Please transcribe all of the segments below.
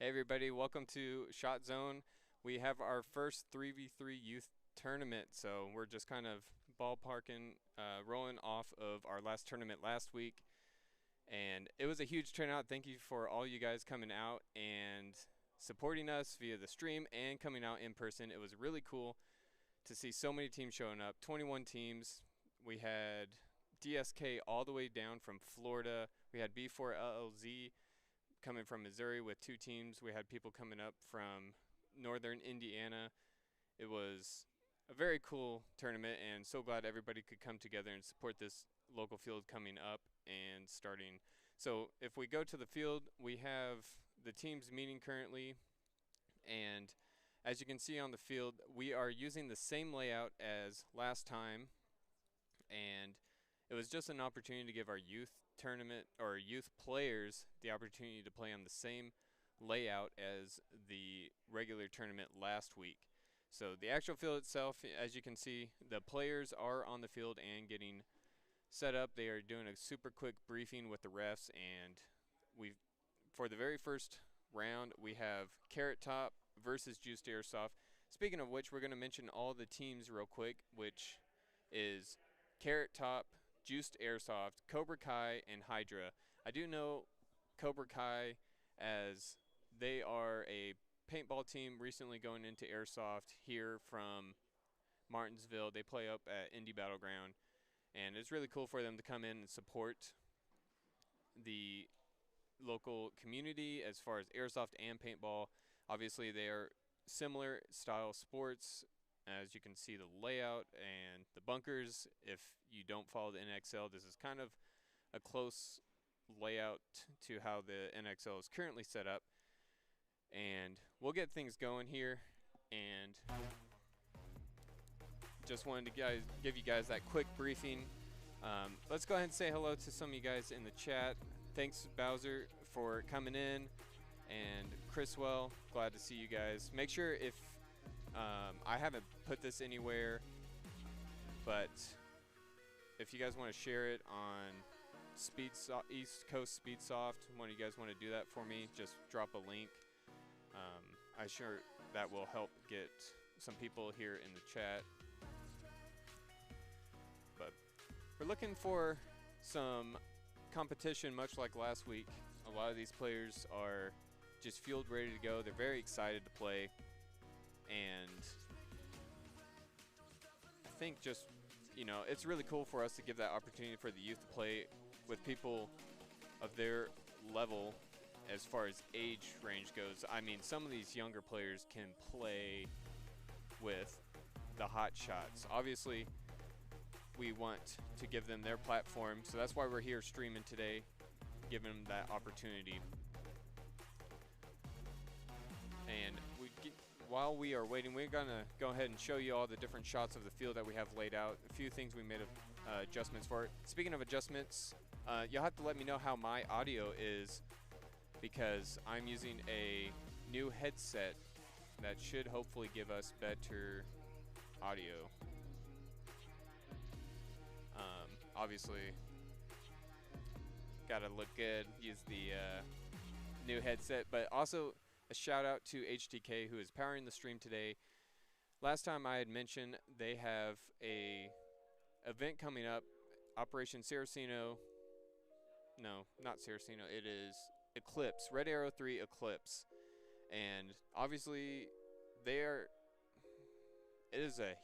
Hey everybody, welcome to Shot Zone. We have our first 3v3 youth tournament, so we're just kind of ballparking, rolling off of our last tournament last week. And it was a huge turnout. Thank you for all you guys coming out and supporting us via the stream and coming out in person. It was really cool to see so many teams showing up, 21 teams. We had DSK all the way down from Florida. We had B4LLZ coming from Missouri with 2 teams. We had people coming up from northern Indiana. It was a very cool tournament, and so glad everybody could come together and support this local field coming up and starting. So if we go to the field, we have the teams meeting currently, and as you can see on the field, we are using the same layout as last time, and it was just an opportunity to give our youth tournament or youth players the opportunity to play on the same layout as the regular tournament last week. So the actual field itself, as you can see, the players are on the field and getting set up. They are doing a super quick briefing with the refs, and for the very first round, we have Carrot Top versus Juiced Airsoft. Speaking of which, we're going to mention all the teams real quick, which is Carrot Top, Juiced Airsoft, Cobra Kai, and Hydra. I do know Cobra Kai as they are a paintball team recently going into Airsoft here from Martinsville. They play up at Indy Battleground, and it's really cool for them to come in and support the local community as far as Airsoft and paintball. Obviously, they are similar style sports. As you can see, the layout and the bunkers, if you don't follow the NXL, this is kind of a close layout to how the NXL is currently set up. And we'll get things going here, and just wanted to give you guys that quick briefing. Let's go ahead and say hello to some of you guys in the chat. Thanks, Bowser, for coming in, and Chriswell, glad to see you guys. Make sure if I haven't put this anywhere, but if you guys want to share it on East Coast Speedsoft, one of you guys want to do that for me, just drop a link. I'm sure that will help get some people here in the chat. But we're looking for some competition, much like last week. A lot of these players are just fueled, ready to go. They're very excited to play. And I think just, you know, it's really cool for us to give that opportunity for the youth to play with people of their level as far as age range goes. I mean, some of these younger players can play with the hot shots. Obviously, we want to give them their platform, so that's why we're here streaming today, giving them that opportunity. And while we are waiting, we're gonna go ahead and show you all the different shots of the field that we have laid out. A few things we made adjustments for. Speaking of adjustments, you'll have to let me know how my audio is, because I'm using a new headset that should hopefully give us better audio. Obviously, gotta look good, use the new headset, but also a shout out to HTK, who is powering the stream today. Last time I had mentioned they have a event coming up, Operation Saraceno. No, not Saraceno, it is Eclipse, Red Arrow 3 Eclipse. And obviously it is a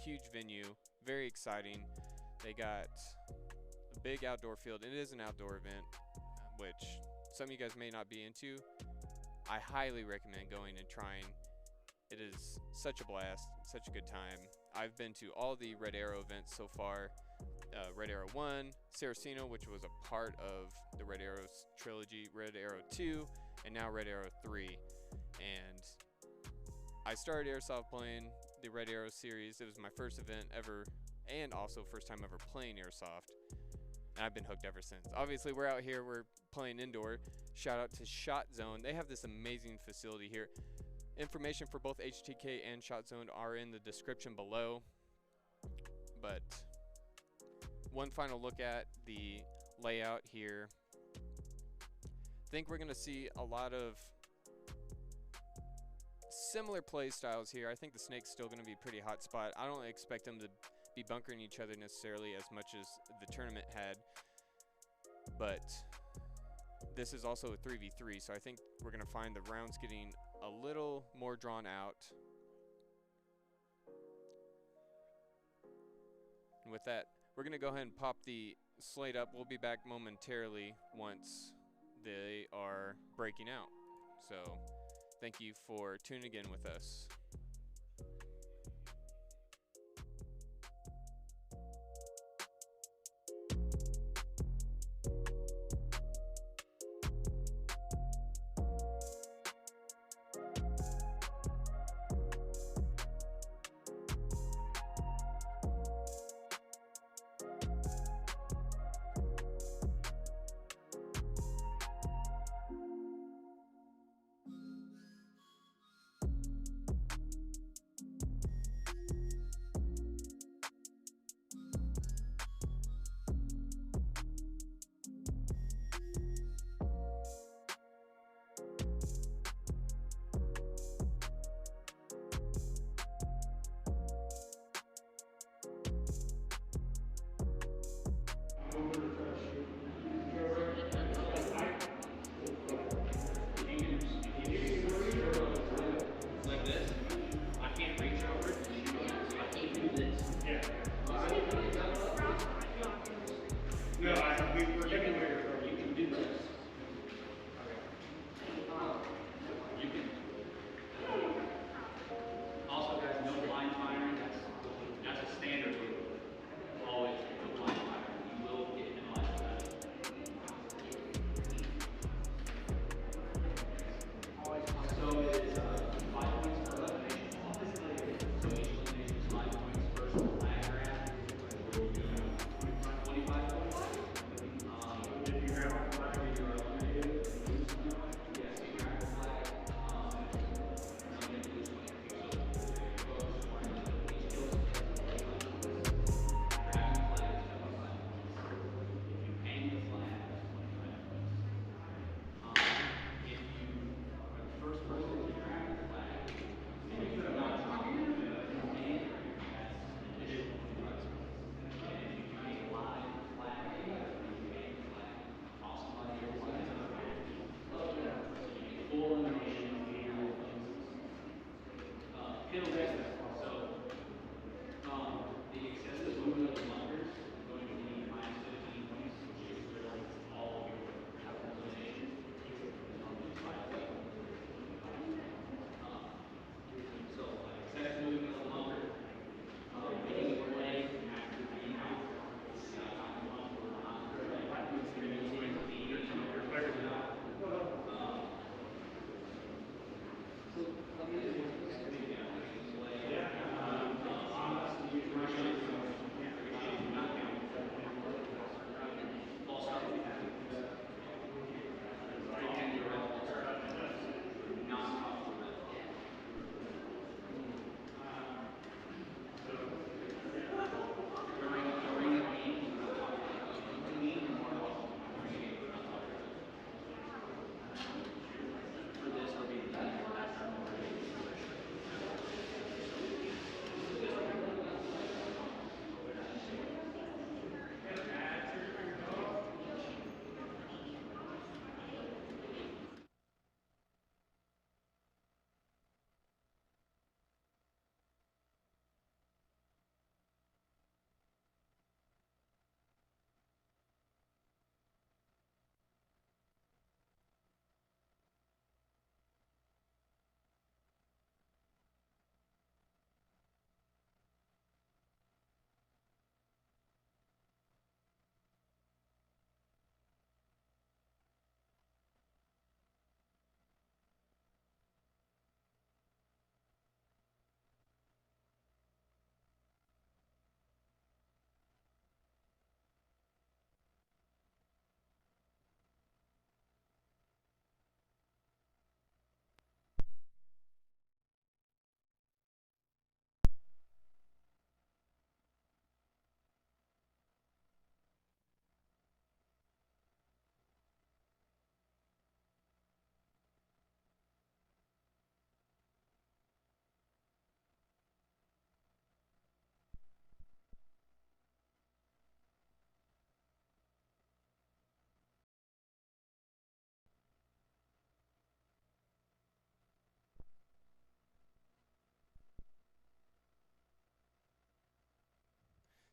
huge venue, very exciting. They got a big outdoor field. It is an outdoor event, which some of you guys may not be into. I highly recommend going and trying. It is such a blast, such a good time. I've been to all the Red Arrow events so far. Red Arrow 1, Saraceno, which was a part of the Red Arrows trilogy, Red Arrow 2, and now Red Arrow 3. And I started Airsoft playing the Red Arrow series. It was my first event ever, and also first time ever playing Airsoft. And I've been hooked ever since. Obviously, we're out here, we're playing indoor. Shout out to Shot Zone. They have this amazing facility here. Information for both HTK and Shot Zone are in the description below. But one final look at the layout here. I think we're going to see a lot of similar play styles here. I think the Snake's still going to be a pretty hot spot. I don't expect them to be bunkering each other necessarily as much as the tournament had, but this is also a 3v3, so I think we're going to find the rounds getting a little more drawn out. And with that, we're going to go ahead and pop the slate up. We'll be back momentarily once they are breaking out. So thank you for tuning in with us.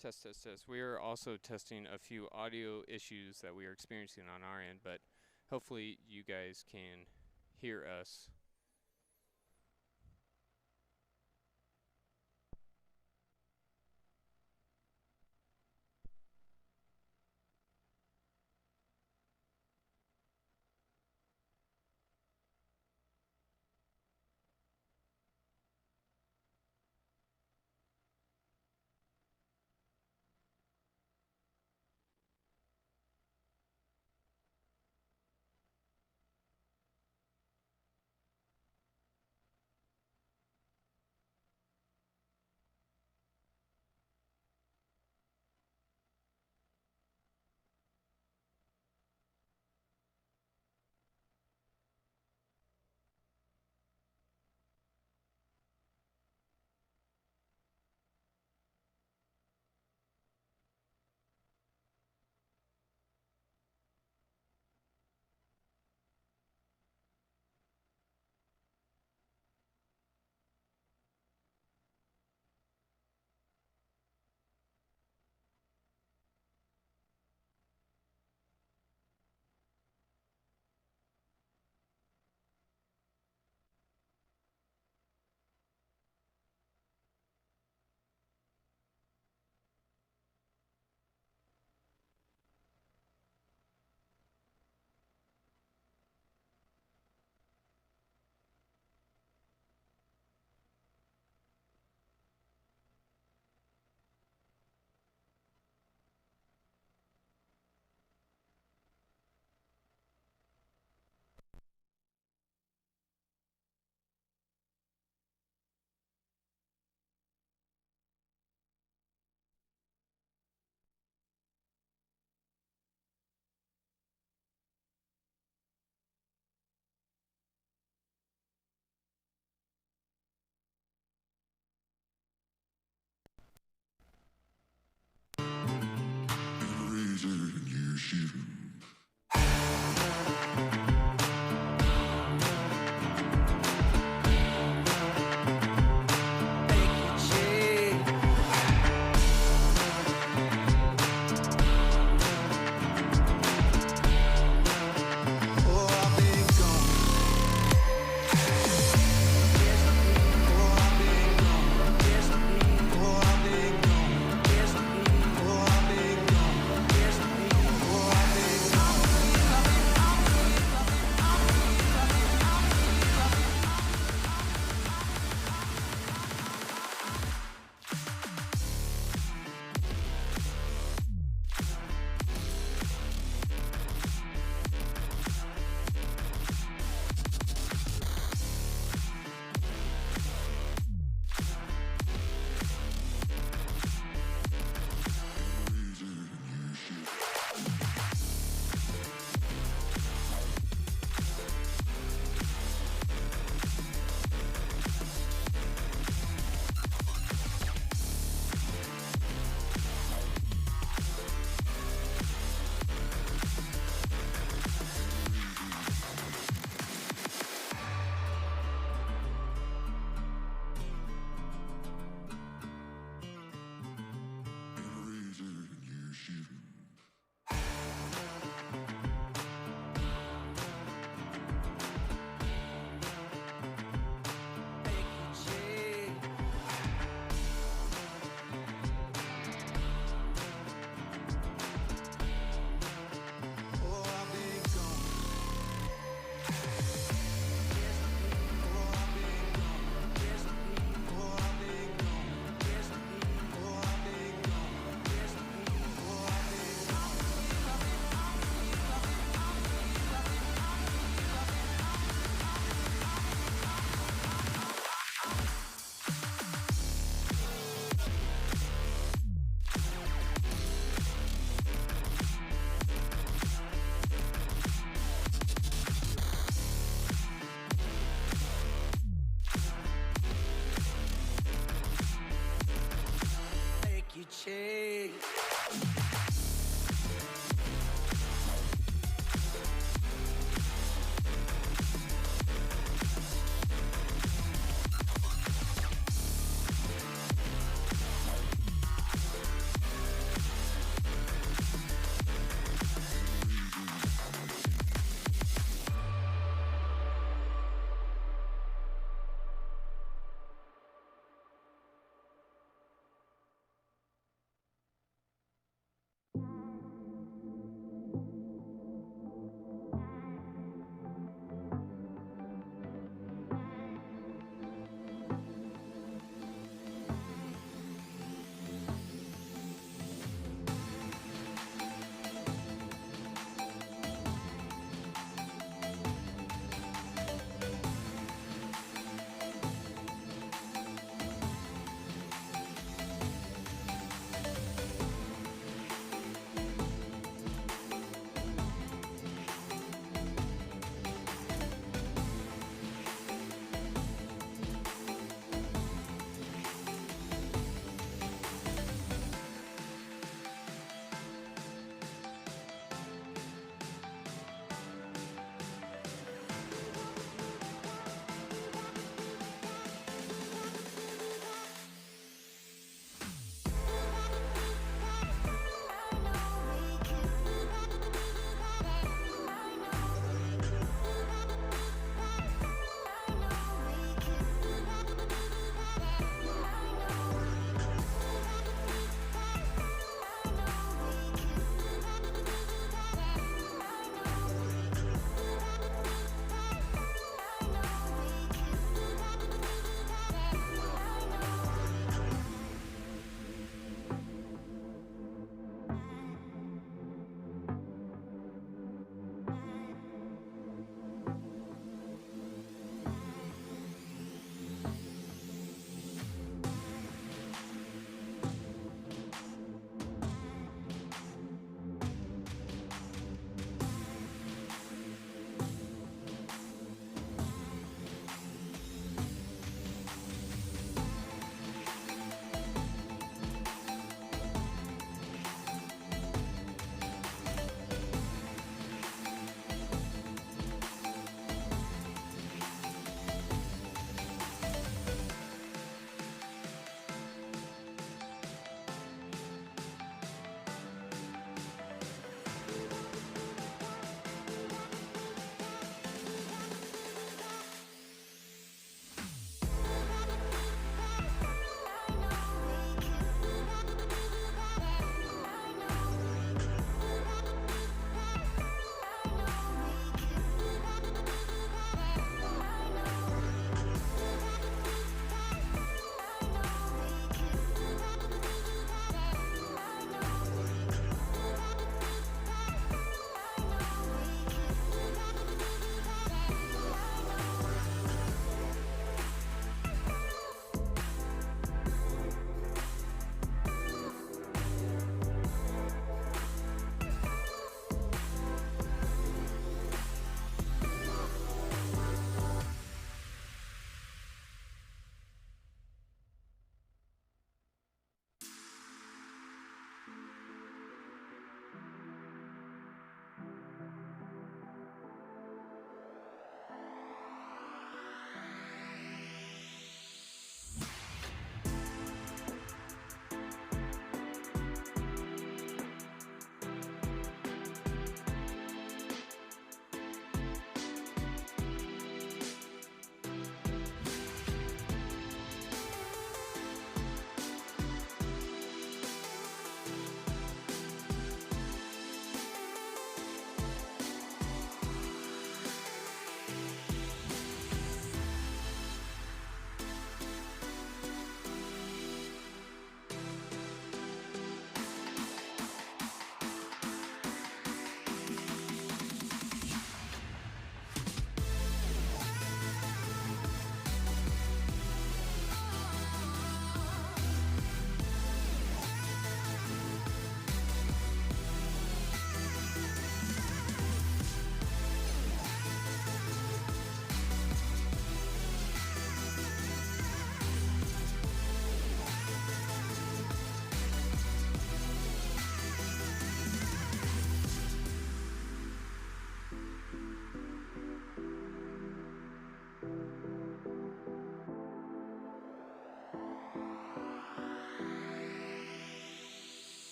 Test, test, test. We are also testing a few audio issues that we are experiencing on our end, but hopefully you guys can hear us.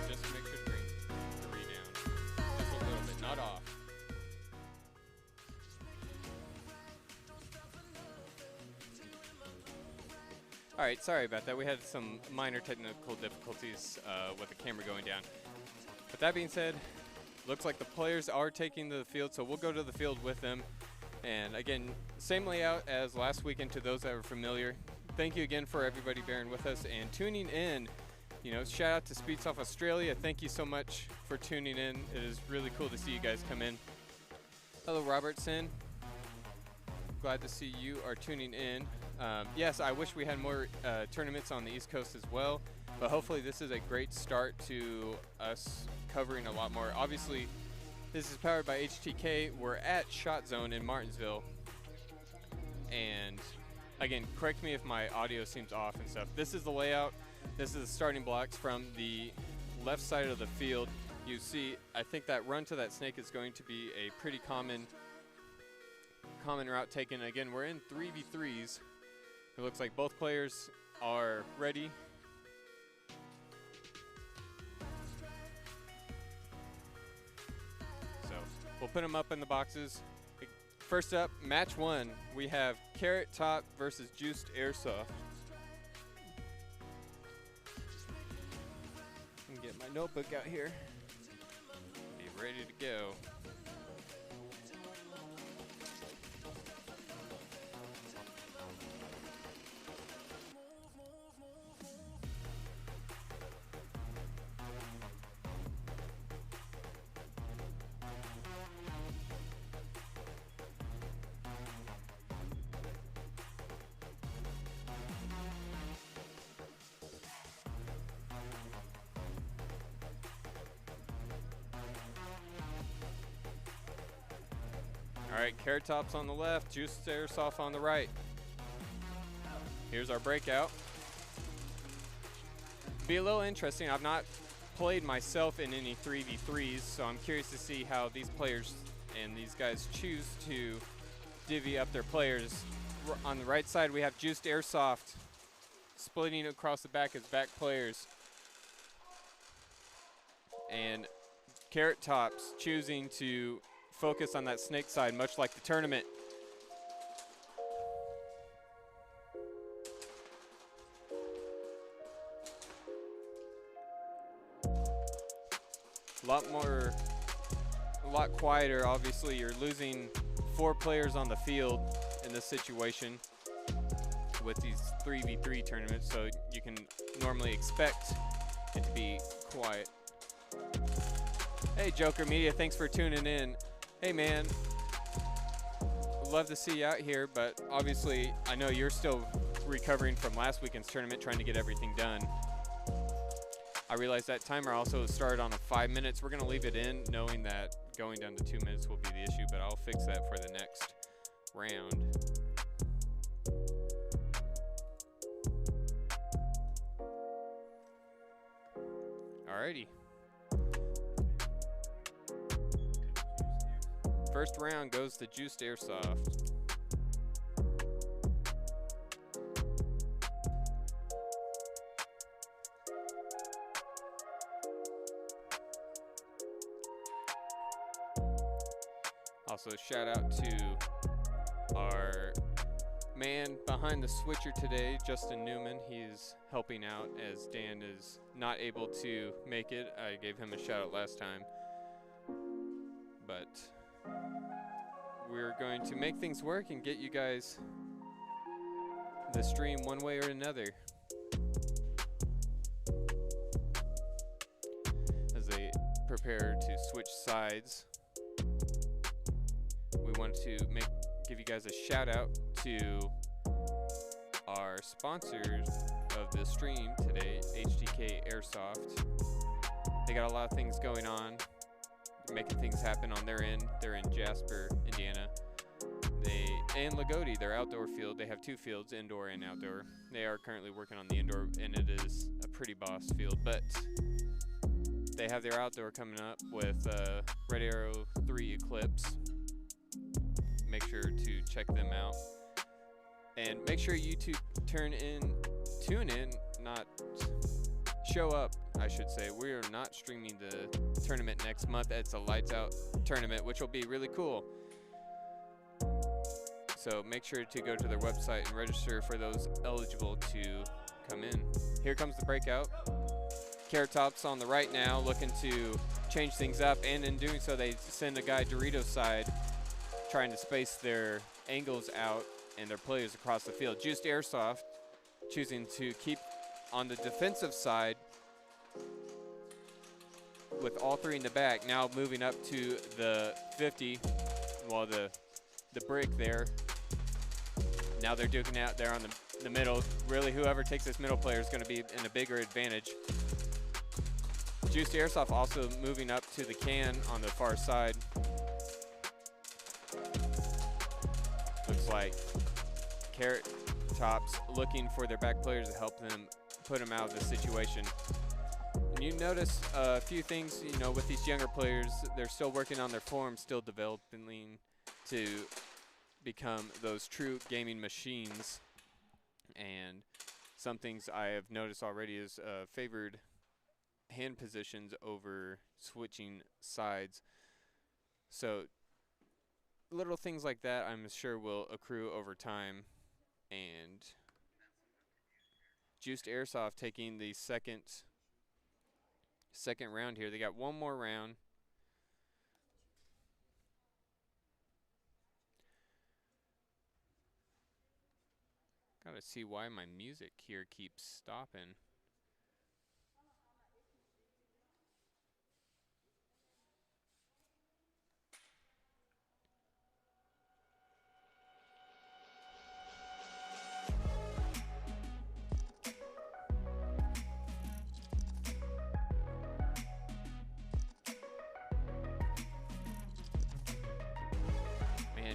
Just make sure to bring 3 down. Just a little bit, not off. All right, sorry about that. We had some minor technical difficulties with the camera going down. But that being said, looks like the players are taking the field, so we'll go to the field with them. And again, same layout as last weekend to those that are familiar. Thank you again for everybody bearing with us and tuning in. You know, shout out to Speeds Off Australia. Thank you so much for tuning in. It is really cool to see you guys come in. Hello, Robertson. Glad to see you are tuning in. Yes, I wish we had more tournaments on the East Coast as well, but hopefully this is a great start to us covering a lot more. Obviously, this is powered by HTK. We're at SHOTZONE in Martinsville. And again, correct me if my audio seems off and stuff. This is the layout. This is the starting blocks from the left side of the field. You see, I think that run to that snake is going to be a pretty common route taken. Again, we're in 3v3s. It looks like both players are ready. So we'll put them up in the boxes. First up, match 1, we have Carrot Top versus Juiced Airsoft. Let me get my notebook out here. Be ready to go. All right, Carrot Top's on the left, Juiced Airsoft on the right. Here's our breakout. Be a little interesting. I've not played myself in any 3v3s, so I'm curious to see how these players and these guys choose to divvy up their players. On the right side, we have Juiced Airsoft splitting across the back as back players. And Carrot Top's choosing to focus on that snake side, much like the tournament. A lot quieter. Obviously, you're losing 4 players on the field in this situation with these 3v3 tournaments, so you can normally expect it to be quiet. Hey, Joker Media, thanks for tuning in. Hey, man, love to see you out here, but obviously I know you're still recovering from last weekend's tournament, trying to get everything done. I realize that timer also started on a 5 minutes. We're gonna leave it in, knowing that going down to 2 minutes will be the issue, but I'll fix that for the next round. Alrighty. First round goes to Juiced Airsoft. Also, shout out to our man behind the switcher today, Justin Newman. He's helping out as Dan is not able to make it. I gave him a shout out last time. But we're going to make things work and get you guys the stream one way or another. As they prepare to switch sides, we want to give you guys a shout out to our sponsors of the stream today, HTK Airsoft. They got a lot of things going on, making things happen on their end. They're in Jasper, Indiana. And Lagodi, their outdoor field. They have 2 fields, indoor and outdoor. They are currently working on the indoor, and it is a pretty boss field. But They have their outdoor coming up with Red Arrow 3 Eclipse. Make sure to check them out. And make sure you tune in, not show up, I should say. We are not streaming the tournament next month. It's a lights out tournament, which will be really cool. So make sure to go to their website and register for those eligible to come in. Here comes the breakout. Carrot Top's on the right now, looking to change things up, and in doing so, they send a guy Dorito side, trying to space their angles out and their players across the field. Juiced Airsoft choosing to keep on the defensive side with all three in the back. Now moving up to the 50, well, the brick there. Now they're duking out there on the middle. Really, whoever takes this middle player is going to be in a bigger advantage. Juiced Airsoft also moving up to the can on the far side. Looks like Carrot Top's looking for their back players to help them put them out of the situation. And you notice a few things, you know, with these younger players, they're still working on their form, still developing to become those true gaming machines. And some things I have noticed already is favored hand positions over switching sides. So little things like that I'm sure will accrue over time. And Juiced Airsoft taking the second round here. They got one more round. Gotta see why my music here keeps stopping.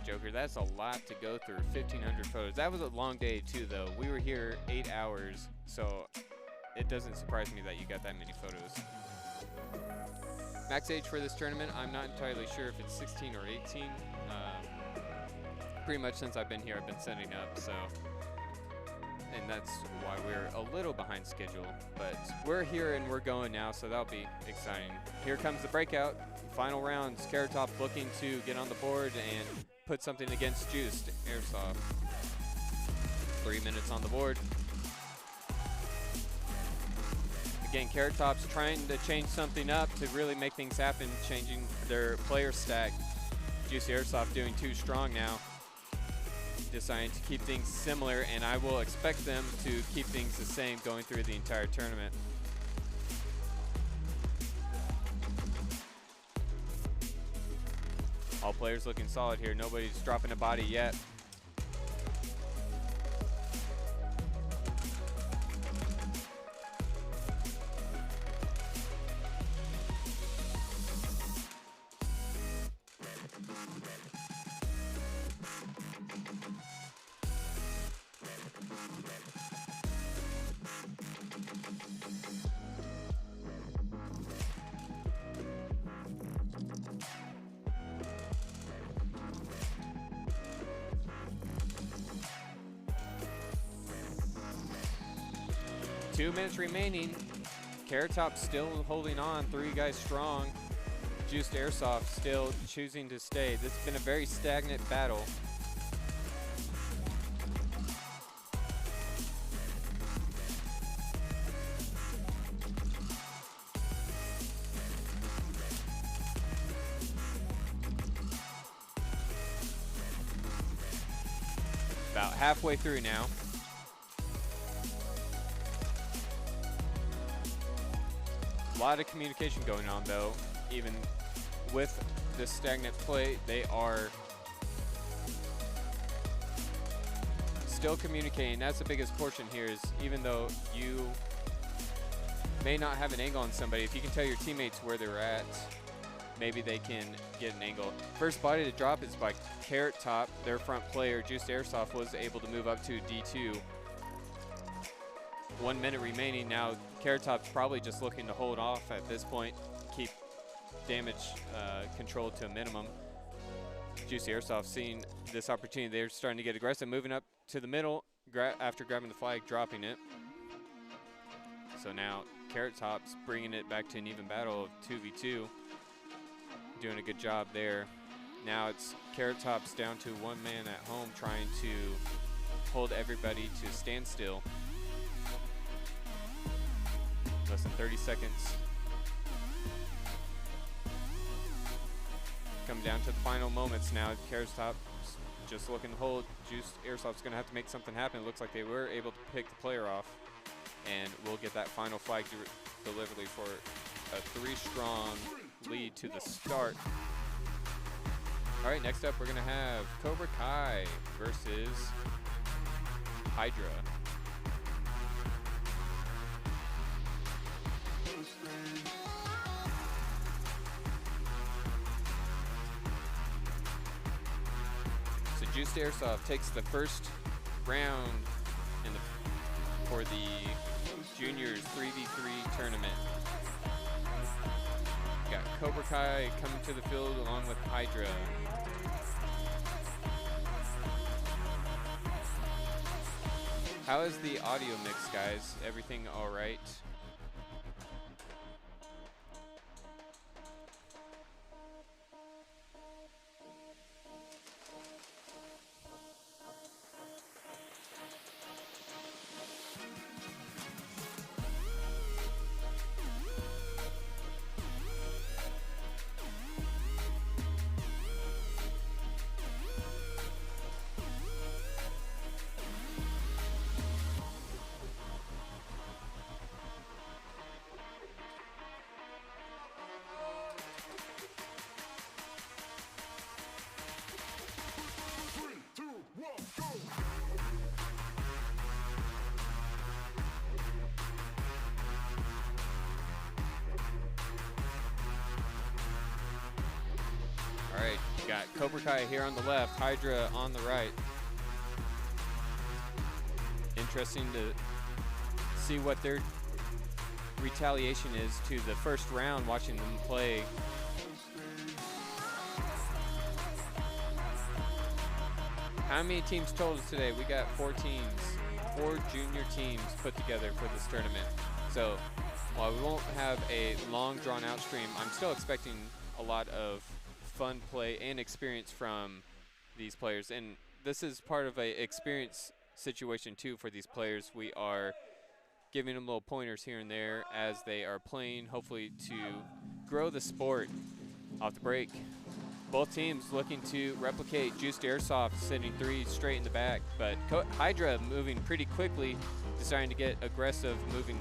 Joker, that's a lot to go through. 1,500 photos. That was a long day too, though. We were here 8 hours, so it doesn't surprise me that you got that many photos. Max age for this tournament, I'm not entirely sure if it's 16 or 18. Pretty much since I've been here, I've been setting up, so. And that's why we're a little behind schedule. But we're here and we're going now, so that'll be exciting. Here comes the breakout. Final rounds. Carrot Top looking to get on the board and put something against Juiced Airsoft. 3 minutes on the board. Again, Carrot Top's trying to change something up to really make things happen, changing their player stack. Juiced Airsoft doing too strong now. Deciding to keep things similar, and I will expect them to keep things the same going through the entire tournament. All players looking solid here. Nobody's dropping a body yet. Two minutes remaining. Carrot Top still holding on, 3 guys strong. Juiced Airsoft still choosing to stay. This has been a very stagnant battle. About halfway through now. A lot of communication going on, though. Even with this stagnant play, they are still communicating. That's the biggest portion here, is even though you may not have an angle on somebody, if you can tell your teammates where they're at, maybe they can get an angle. First body to drop is by Carrot Top. Their front player, Juiced Airsoft, was able to move up to D2. 1 minute remaining. Now Carrot Top's probably just looking to hold off at this point, keep damage control to a minimum. Juicy Airsoft seeing this opportunity. They're starting to get aggressive, moving up to the middle after grabbing the flag, dropping it. So now Carrot Top's bringing it back to an even battle of 2v2. Doing a good job there. Now it's Carrot Top's down to 1 man at home, trying to hold everybody to a standstill. Less than 30 seconds. Coming down to the final moments now. Carrot Top's just looking to hold. Juice Airsoft's going to have to make something happen. It looks like they were able to pick the player off, and we'll get that final flag delivery for a 3-strong lead to the start. All right, next up we're going to have Cobra Kai versus Hydra. So Juice Airsoft takes the first round for the Juniors 3v3 tournament. Got Cobra Kai coming to the field along with Hydra. How is the audio mix, guys? Everything all right? All right, got Cobra Kai here on the left, Hydra on the right. Interesting to see what their retaliation is to the first round, watching them play. How many teams total today? We got 4 teams, 4 junior teams put together for this tournament. So while we won't have a long drawn out stream, I'm still expecting a lot of fun play and experience from these players. And this is part of a experience situation too for these players. We are giving them little pointers here and there as they are playing, hopefully to grow the sport. Off the break, both teams looking to replicate Juiced Airsoft, sending 3 straight in the back, but Hydra moving pretty quickly, deciding to get aggressive, moving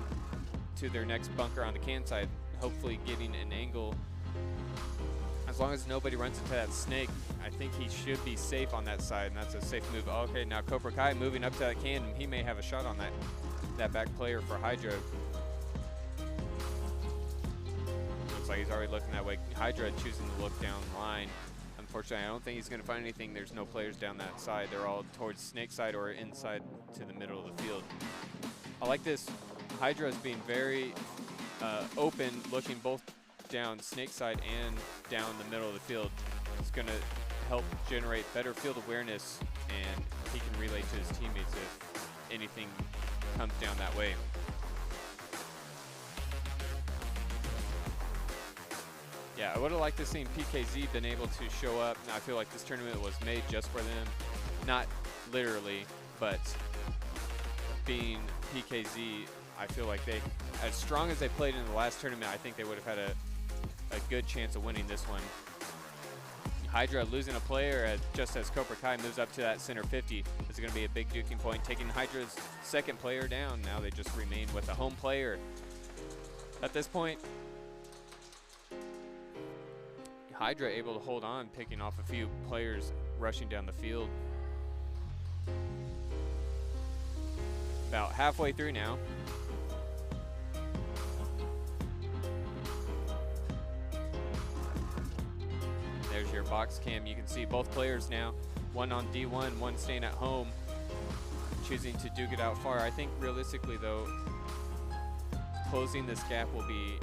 to their next bunker on the can side, hopefully getting an angle. As long as nobody runs into that snake, I think he should be safe on that side, and that's a safe move. Okay, now Cobra Kai moving up to that can, and he may have a shot on that back player for Hydra. Looks like he's already looking that way. Hydra choosing to look down the line. Unfortunately, I don't think he's going to find anything. There's no players down that side. They're all towards snake side or inside to the middle of the field. I like this. Hydra is being very open, looking both down snake side and down the middle of the field. It's going to help generate better field awareness, and he can relay to his teammates if anything comes down that way. Yeah, I would have liked to see PKZ been able to show up. Now, I feel like this tournament was made just for them. Not literally, but being PKZ, I feel like they, as strong as they played in the last tournament, I think they would have had a good chance of winning this one. Hydra losing a player just as Cobra Kai moves up to that center 50. This is going to be a big duking point, taking Hydra's second player down. Now they just remain with a home player. At this point, Hydra able to hold on, picking off a few players rushing down the field. About halfway through now. There's your box cam. You can see both players now. One on D1, one staying at home. choosing to duke it out far. I think realistically though, closing this gap will be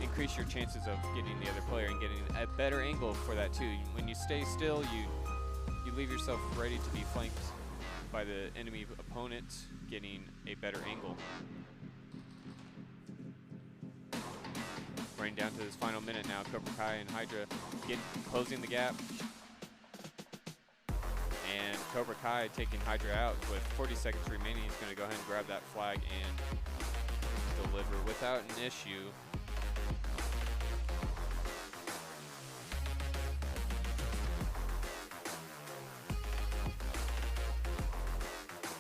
increase your chances of getting the other player and getting a better angle for that too. When you stay still, you leave yourself ready to be flanked by the enemy opponent, getting a better angle. Running down to this final minute now, Cobra Kai and Hydra closing the gap. And Cobra Kai taking Hydra out with 40 seconds remaining. He's going to go ahead and grab that flag and deliver without an issue.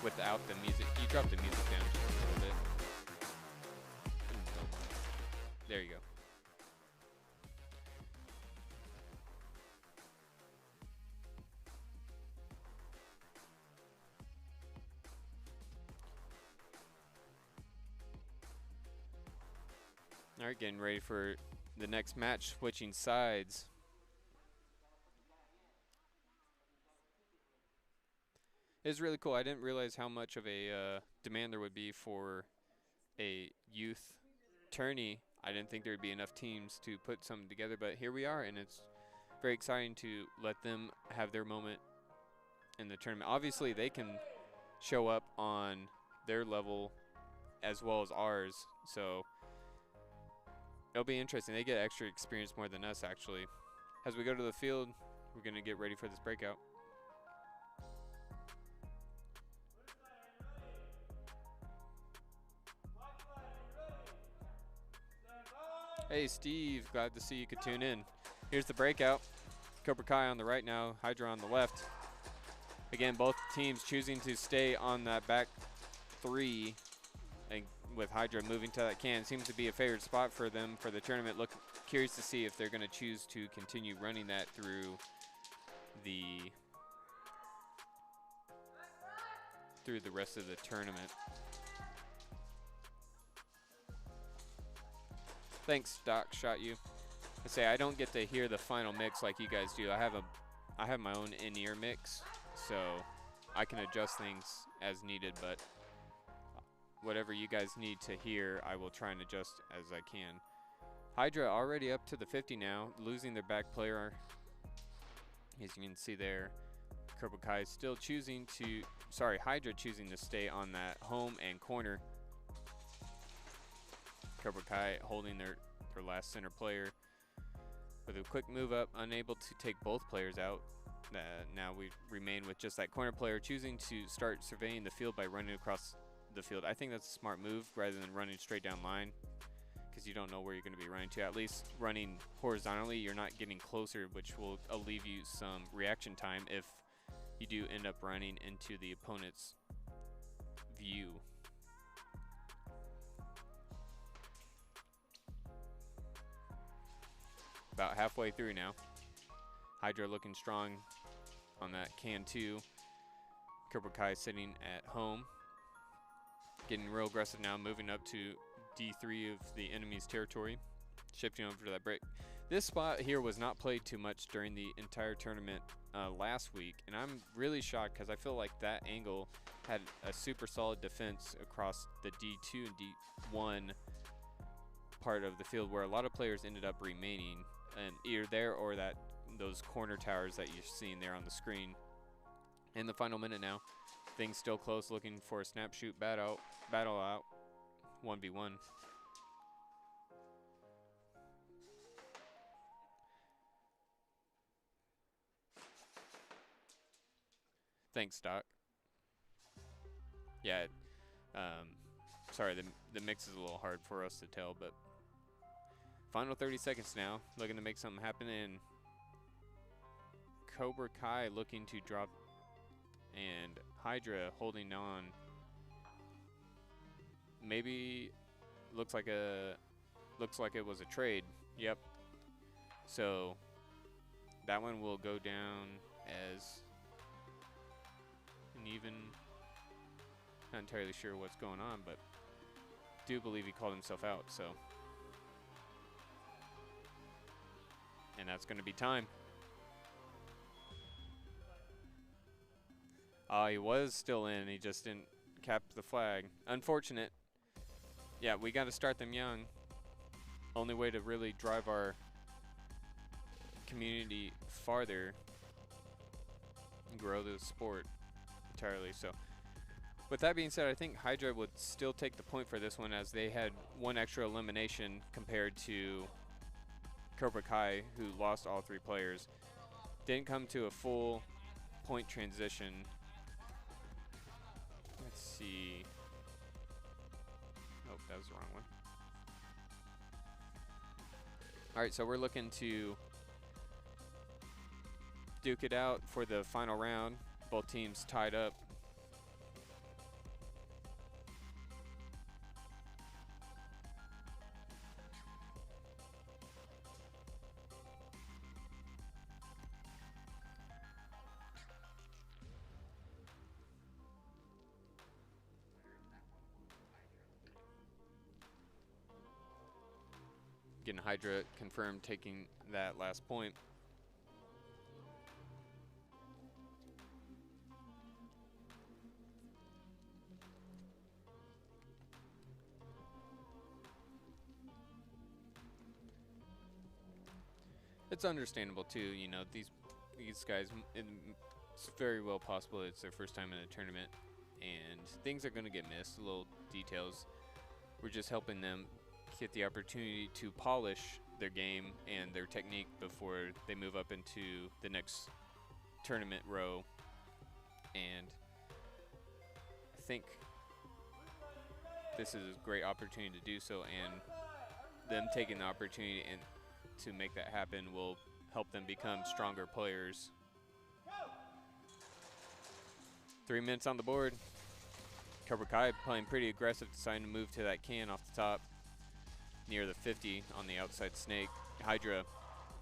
Without the music, you drop the music down just a little bit. There you go. All right, getting ready for the next match, switching sides. It's really cool. I didn't realize how much of a demand there would be for a youth tourney. I didn't think there would be enough teams to put something together, but here we are, and it's very exciting to let them have their moment in the tournament. Obviously, they can show up on their level as well as ours, so it'll be interesting. They get extra experience more than us, actually. As we go to the field, we're going to get ready for this breakout. Hey Steve, glad to see you could tune in. Here's the breakout. Cobra Kai on the right now, Hydra on the left. Again, both teams choosing to stay on that back three, and with Hydra moving to that can. Seems to be a favored spot for them for the tournament. Look, curious to see if they're going to choose to continue running that through the rest of the tournament. Thanks, Doc. Shot you. I say I don't get to hear the final mix like you guys do. I have my own in-ear mix, so I can adjust things as needed. But whatever you guys need to hear, I will try and adjust as I can. Hydra already up to the 50 now, losing their back player. As you can see there, Cobra Kai still choosing to. Hydra choosing to stay on that home and corner. Cobra Kai holding their last center player with a quick move up, unable to take both players out. Now we remain with just that corner player, choosing to start surveying the field by running across the field. I think that's a smart move rather than running straight down line, because you don't know where you're going to be running to. At least running horizontally, you're not getting closer, which will alleviate some reaction time if you do end up running into the opponent's view. About halfway through now. Hydra looking strong on that can 2. Cobra Kai sitting at home. Getting real aggressive now, moving up to D3 of the enemy's territory. Shifting over to that break. This spot here was not played too much during the entire tournament last week, and I'm really shocked because I feel like that angle had a super solid defense across the D2 and D1 part of the field, where a lot of players ended up remaining, and either there or those corner towers that you're seeing there on the screen. In the final minute now, things still close, looking for a snap shoot battle out 1v1. Thanks, Doc. Yeah, sorry, the mix is a little hard for us to tell, but final 30 seconds now, looking to make something happen, and Cobra Kai looking to drop, and Hydra holding on. Maybe looks like it was a trade. Yep. So that one will go down as an even. Not entirely sure what's going on, but do believe he called himself out. So. And that's going to be time. He was still in. He just didn't cap the flag. Unfortunate. Yeah, we got to start them young. Only way to really drive our community farther and grow the sport entirely. So with that being said, I think Hydra would still take the point for this one, as they had one extra elimination compared to Cobra Kai, who lost all 3 players. Didn't come to a full point transition. Let's see. Oh, that was the wrong one. All right, so we're looking to duke it out for the final round. Both teams tied up. Getting Hydra confirmed taking that last point. It's understandable too, you know, these guys, it's very well possible it's their first time in a tournament, and things are going to get missed, little details. We're just helping them get the opportunity to polish their game and their technique before they move up into the next tournament row. And I think this is a great opportunity to do so, and them taking the opportunity and to make that happen will help them become stronger players. 3 minutes on the board. Cobra Kai playing pretty aggressive, deciding to move to that can off the top near the 50 on the outside snake. Hydra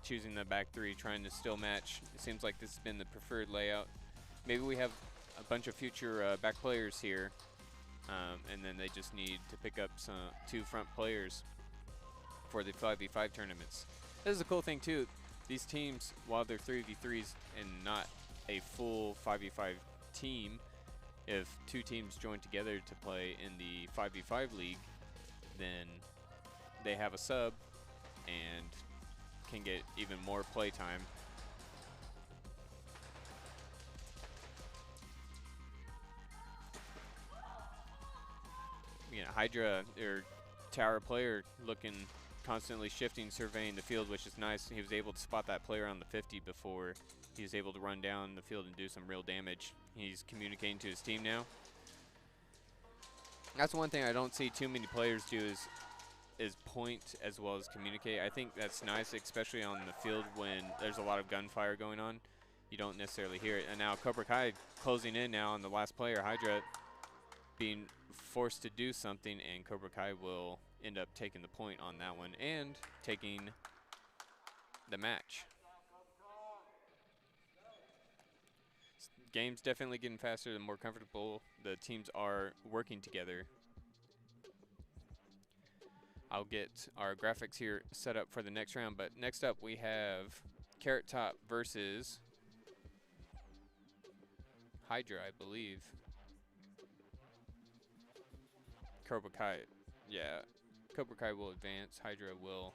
choosing the back 3, trying to still match. It seems like this has been the preferred layout. Maybe we have a bunch of future back players here, and then they just need to pick up some 2 front players for the 5v5 tournaments. This is a cool thing too. These teams, while they're 3v3s and not a full 5v5 team, if 2 teams join together to play in the 5v5 league, then they have a sub and can get even more play time. You know, Hydra, their tower player, looking constantly shifting, surveying the field, which is nice. He was able to spot that player on the 50 before he was able to run down the field and do some real damage. He's communicating to his team now. That's one thing I don't see too many players do is point as well as communicate. I think that's nice, especially on the field when there's a lot of gunfire going on. You don't necessarily hear it. And now Cobra Kai closing in now on the last player, Hydra being forced to do something, and Cobra Kai will end up taking the point on that one and taking the match. Game's definitely getting faster and more comfortable. The teams are working together. I'll get our graphics here set up for the next round, but next up we have Carrot Top versus Hydra, I believe. Cobra Kai, yeah. Cobra Kai will advance, Hydra will.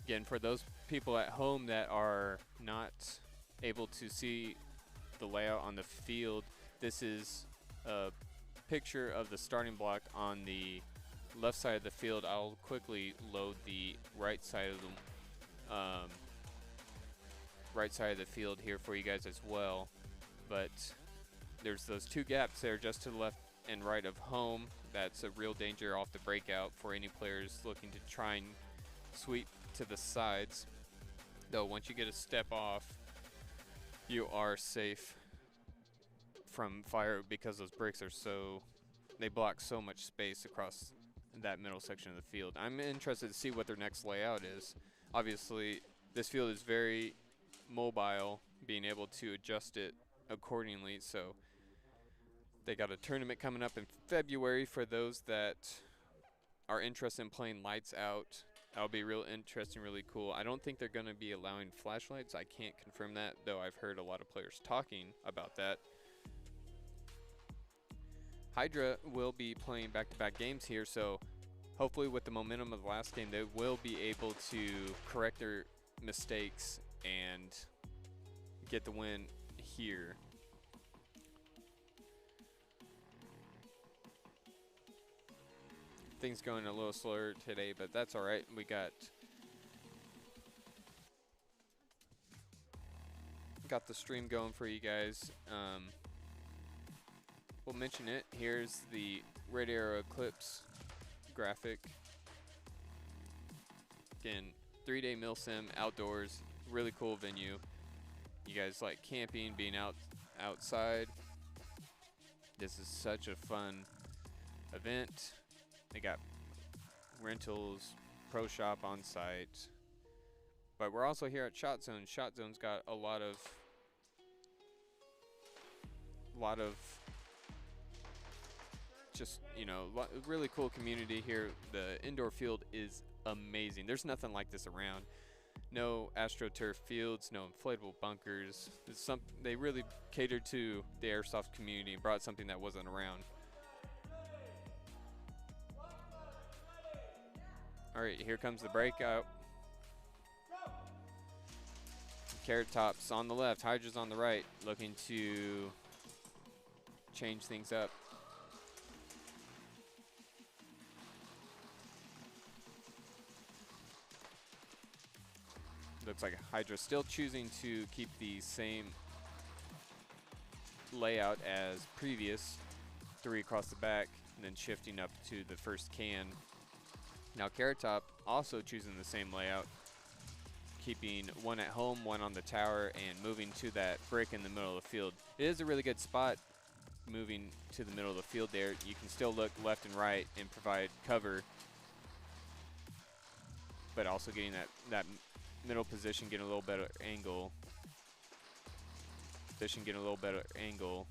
Again, for those people at home that are not able to see the layout on the field, this is a picture of the starting block on the left side of the field. I'll quickly load the right side of the field here for you guys as well. But there's those two gaps there just to the left and right of home. That's a real danger off the breakout for any players looking to try and sweep to the sides. Though once you get a step off, you are safe from fire because those bricks are they block so much space across that middle section of the field. I'm interested to see what their next layout is. Obviously, this field is very mobile, being able to adjust it accordingly. So they got a tournament coming up in February for those that are interested in playing lights out. That'll be real interesting, really cool. I don't think they're going to be allowing flashlights. I can't confirm that, though I've heard a lot of players talking about that. Hydra will be playing back-to-back games here, so hopefully with the momentum of the last game, they will be able to correct their mistakes and get the win here. Things going a little slower today, but that's all right. We got the stream going for you guys. We'll mention it. Here's the Red Arrow Eclipse graphic. Again, 3-day milsim outdoors, really cool venue. You guys like camping, being outside. This is such a fun event. They got rentals, pro shop on site. But we're also here at SHOTZONE. SHOTZONE's got a lot of just, you know, really cool community here. The indoor field is amazing. There's nothing like this around. No AstroTurf fields, no inflatable bunkers. They really catered to the airsoft community and brought something that wasn't around. All right, here comes the breakout. Carrot Top's on the left, Hydra's on the right, looking to change things up. Looks like Hydra still choosing to keep the same layout as previous, 3 across the back, and then shifting up to the first can. Now Carrot Top also choosing the same layout, keeping 1 at home, 1 on the tower, and moving to that brick in the middle of the field. It is a really good spot, moving to the middle of the field there. You can still look left and right and provide cover, but also getting that middle position, getting a little better angle. Position, getting a little better angle.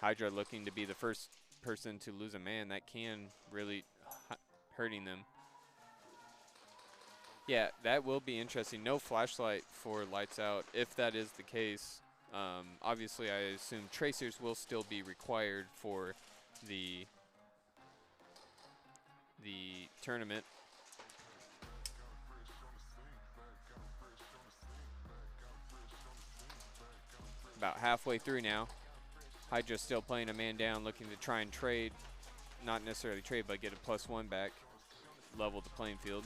Hydra looking to be the first person to lose a man. That can really hurting them. Yeah, that will be interesting. No flashlight for lights out, if that is the case. Obviously, I assume tracers will still be required for the tournament. About halfway through now. Hydra still playing a man down, looking to try and trade. Not necessarily trade, but get a +1 back. Level the playing field.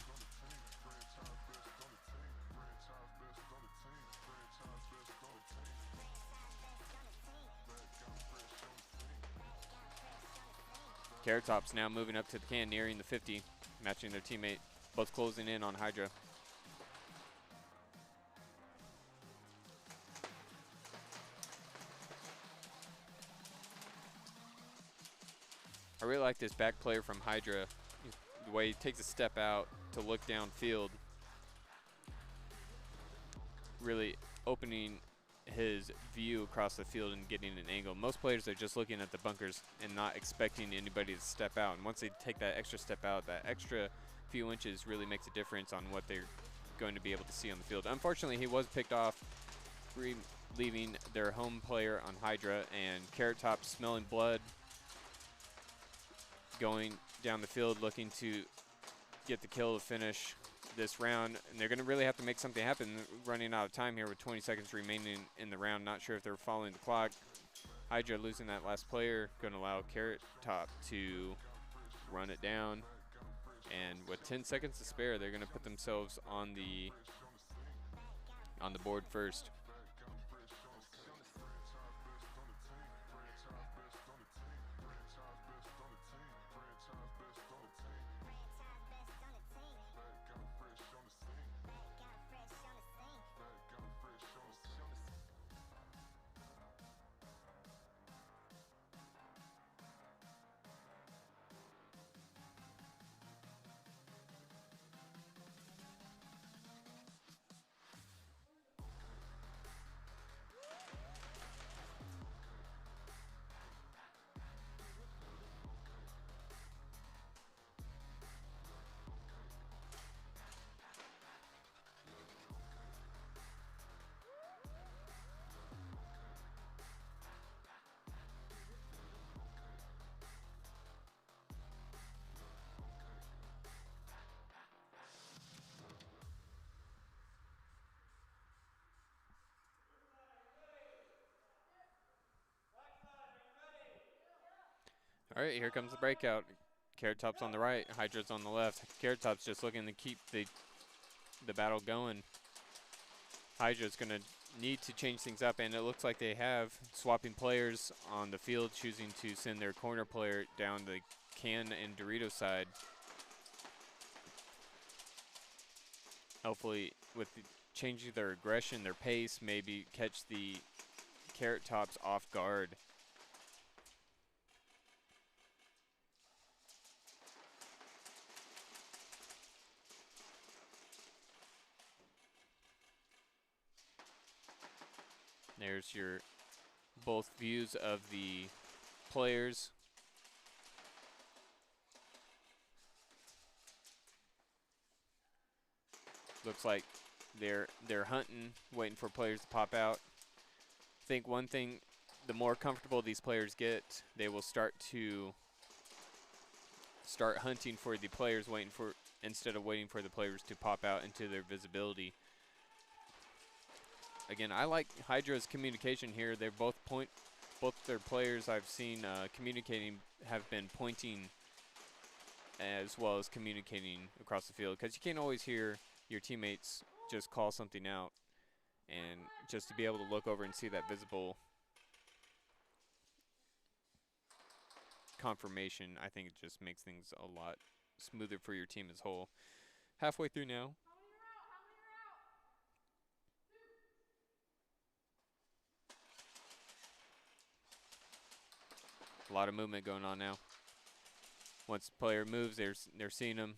Carrot Top's now moving up to the can, nearing the 50, matching their teammate, both closing in on Hydra. I really like this back player from Hydra, the way he takes a step out to look downfield, really opening his view across the field and getting an angle. Most players are just looking at the bunkers and not expecting anybody to step out. And once they take that extra step out, that extra few inches really makes a difference on what they're going to be able to see on the field. Unfortunately, he was picked off leaving their home player on Hydra, and Carrot Top smelling blood, going down the field looking to get the kill to finish this round. And they're going to really have to make something happen. Running out of time here with 20 seconds remaining in the round. Not sure if they're following the clock. Hydra losing that last player, going to allow Carrot Top to run it down. And with 10 seconds to spare, they're going to put themselves on the board first. All right, here comes the breakout. Carrot Top's on the right, Hydra's on the left. Carrot Top's just looking to keep the battle going. Hydra's going to need to change things up, and it looks like they have, swapping players on the field, choosing to send their corner player down the Can and Dorito side. Hopefully, with the changing their aggression, their pace, maybe catch the Carrot Tops off guard. There's your both views of the players. Looks like they're hunting, waiting for players to pop out. I think one thing, the more comfortable these players get, they will start hunting for the players, instead of waiting for the players to pop out into their visibility. Again, I like Hydra's communication here. They're both their players I've seen communicating have been pointing as well as communicating across the field, because you can't always hear your teammates just call something out, and just to be able to look over and see that visible confirmation, I think it just makes things a lot smoother for your team as a whole. Halfway through now. A lot of movement going on now. Once the player moves, they're seeing him,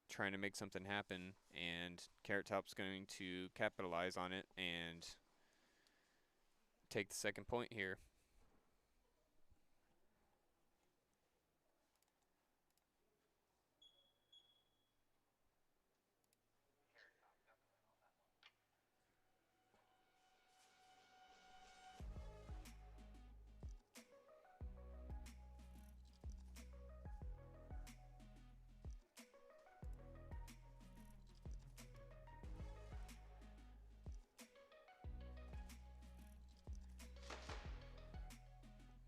trying to make something happen, and Carrot Top's going to capitalize on it and take the second point here.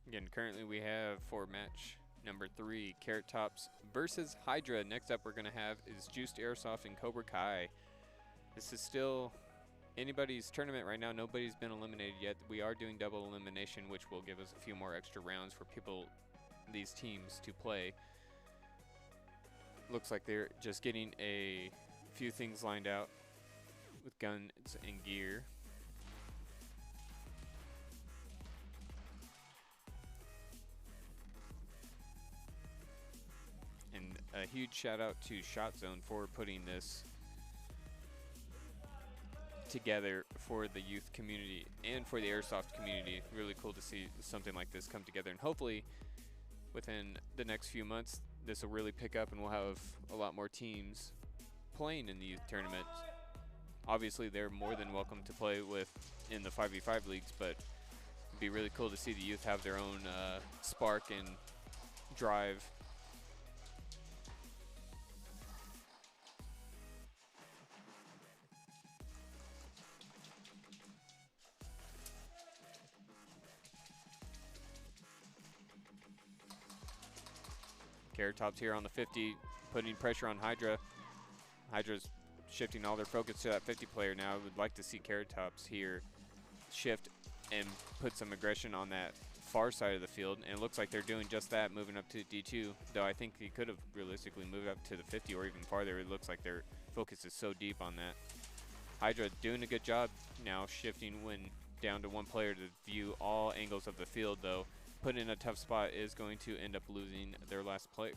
Again, currently we have for match number 3, Carrot Tops versus Hydra. Next up we're going to have is Juiced Airsoft and Cobra Kai. This is still anybody's tournament right now. Nobody's been eliminated yet. We are doing double elimination, which will give us a few more extra rounds for these teams to play. Looks like they're just getting a few things lined out with guns and gear. A huge shout out to SHOTZONE for putting this together for the youth community and for the airsoft community. Really cool to see something like this come together, and hopefully within the next few months this will really pick up and we'll have a lot more teams playing in the youth tournament. obviously they're more than welcome to play with in the 5v5 leagues, but it'd be really cool to see the youth have their own spark and drive. Carrot Top's here on the 50, putting pressure on Hydra. Hydra's shifting all their focus to that 50 player now. I would like to see Carrot Tops here shift and put some aggression on that far side of the field, and it looks like they're doing just that, moving up to D2, though I think he could have realistically moved up to the 50 or even farther. It looks like their focus is so deep on that. Hydra doing a good job now, shifting when down to one player to view all angles of the field, though. Put in a tough spot is going to end up losing their last player.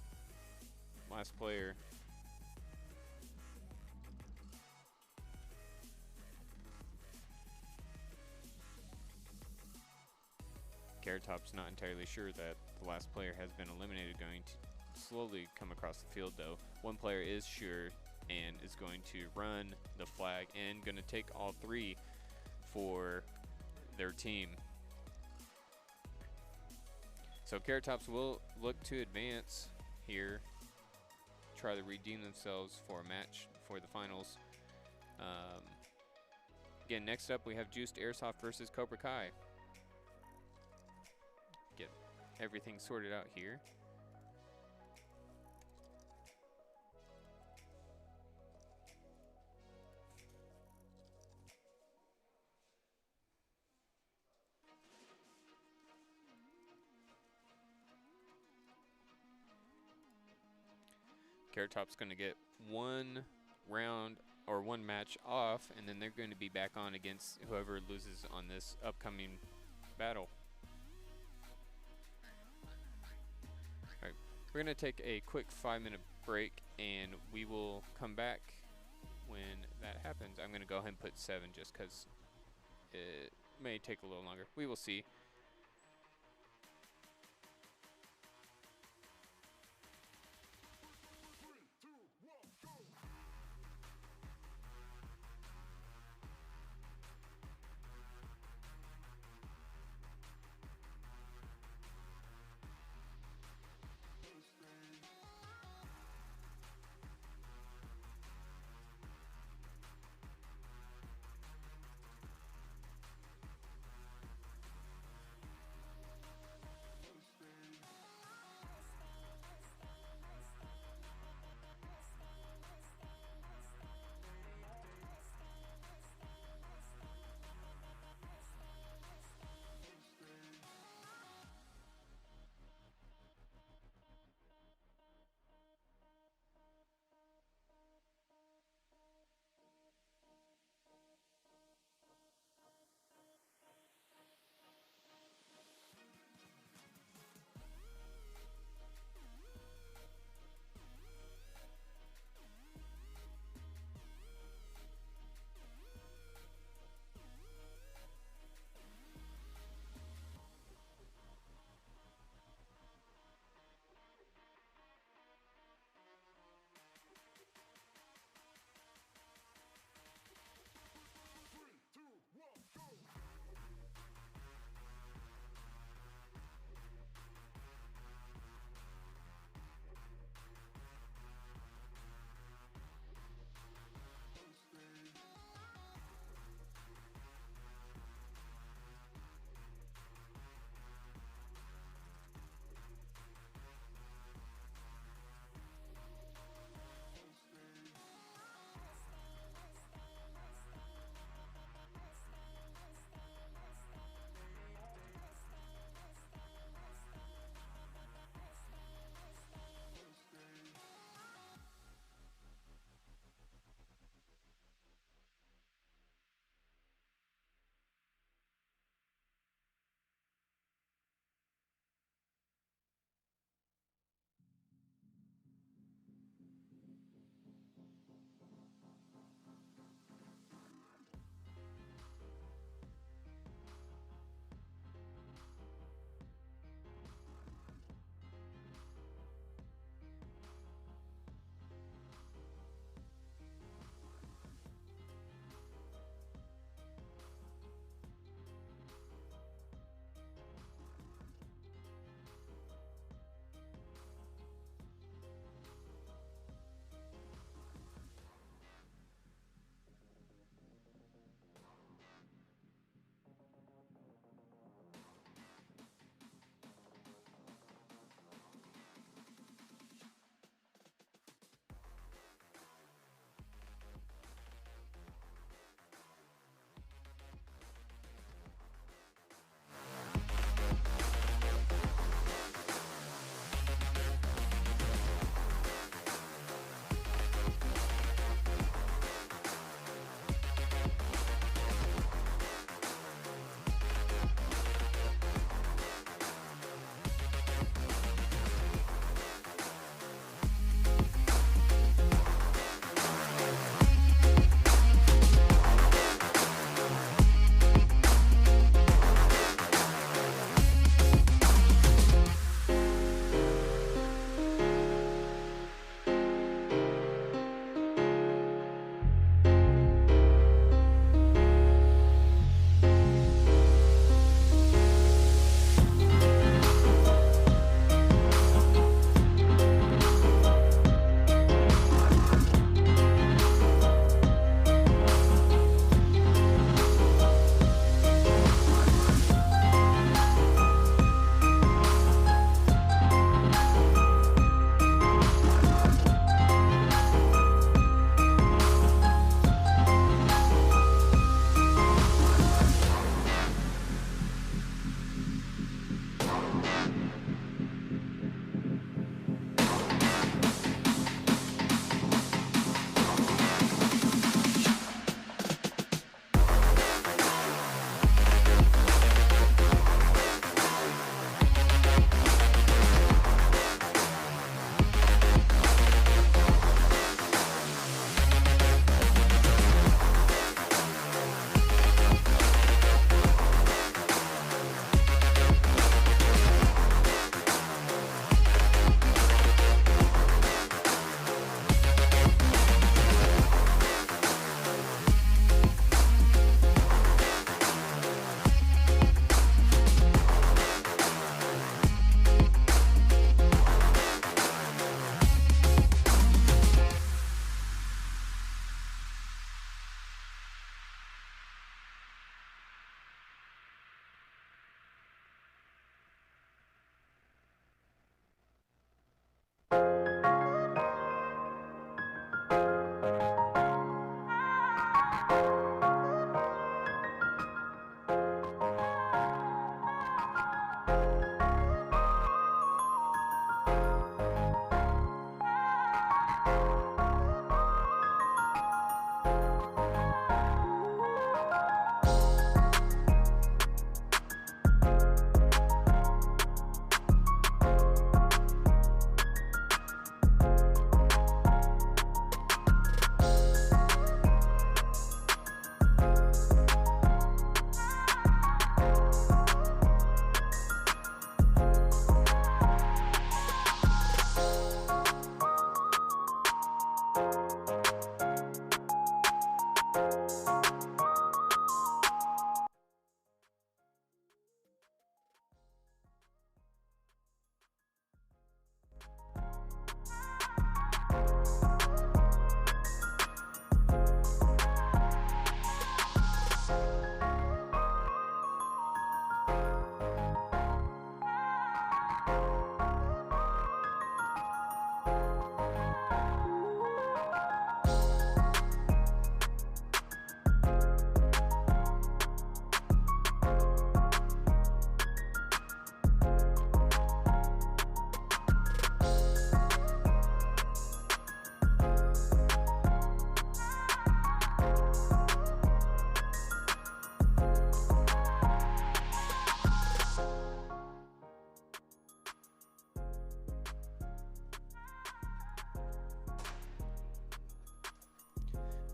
Carrot Top's not entirely sure that the last player has been eliminated, going to slowly come across the field though. One player is sure and is going to run the flag and going to take all three for their team. So Carrot Tops will look to advance here, try to redeem themselves for a match for the finals. Again, next up we have Juiced Airsoft versus Cobra Kai. Get everything sorted out here. Carrot Top's going to get one round or one match off, and then they're going to be back on against whoever loses on this upcoming battle. All right, we're going to take a quick 5-minute break, and we will come back when that happens. I'm going to go ahead and put 7 just because it may take a little longer. We will see.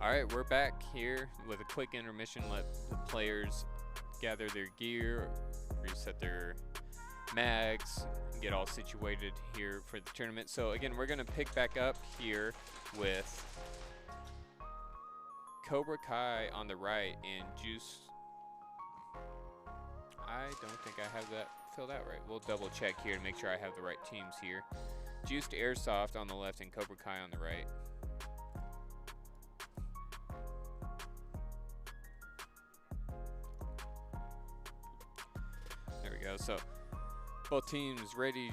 Alright, we're back here with a quick intermission. Let the players gather their gear, reset their mags, get all situated here for the tournament. So again, we're going to pick back up here with Cobra Kai on the right and Juice. I don't think I have that filled out right. We'll double check here to make sure I have the right teams here. Juiced Airsoft on the left and Cobra Kai on the right. There we go. So both teams ready.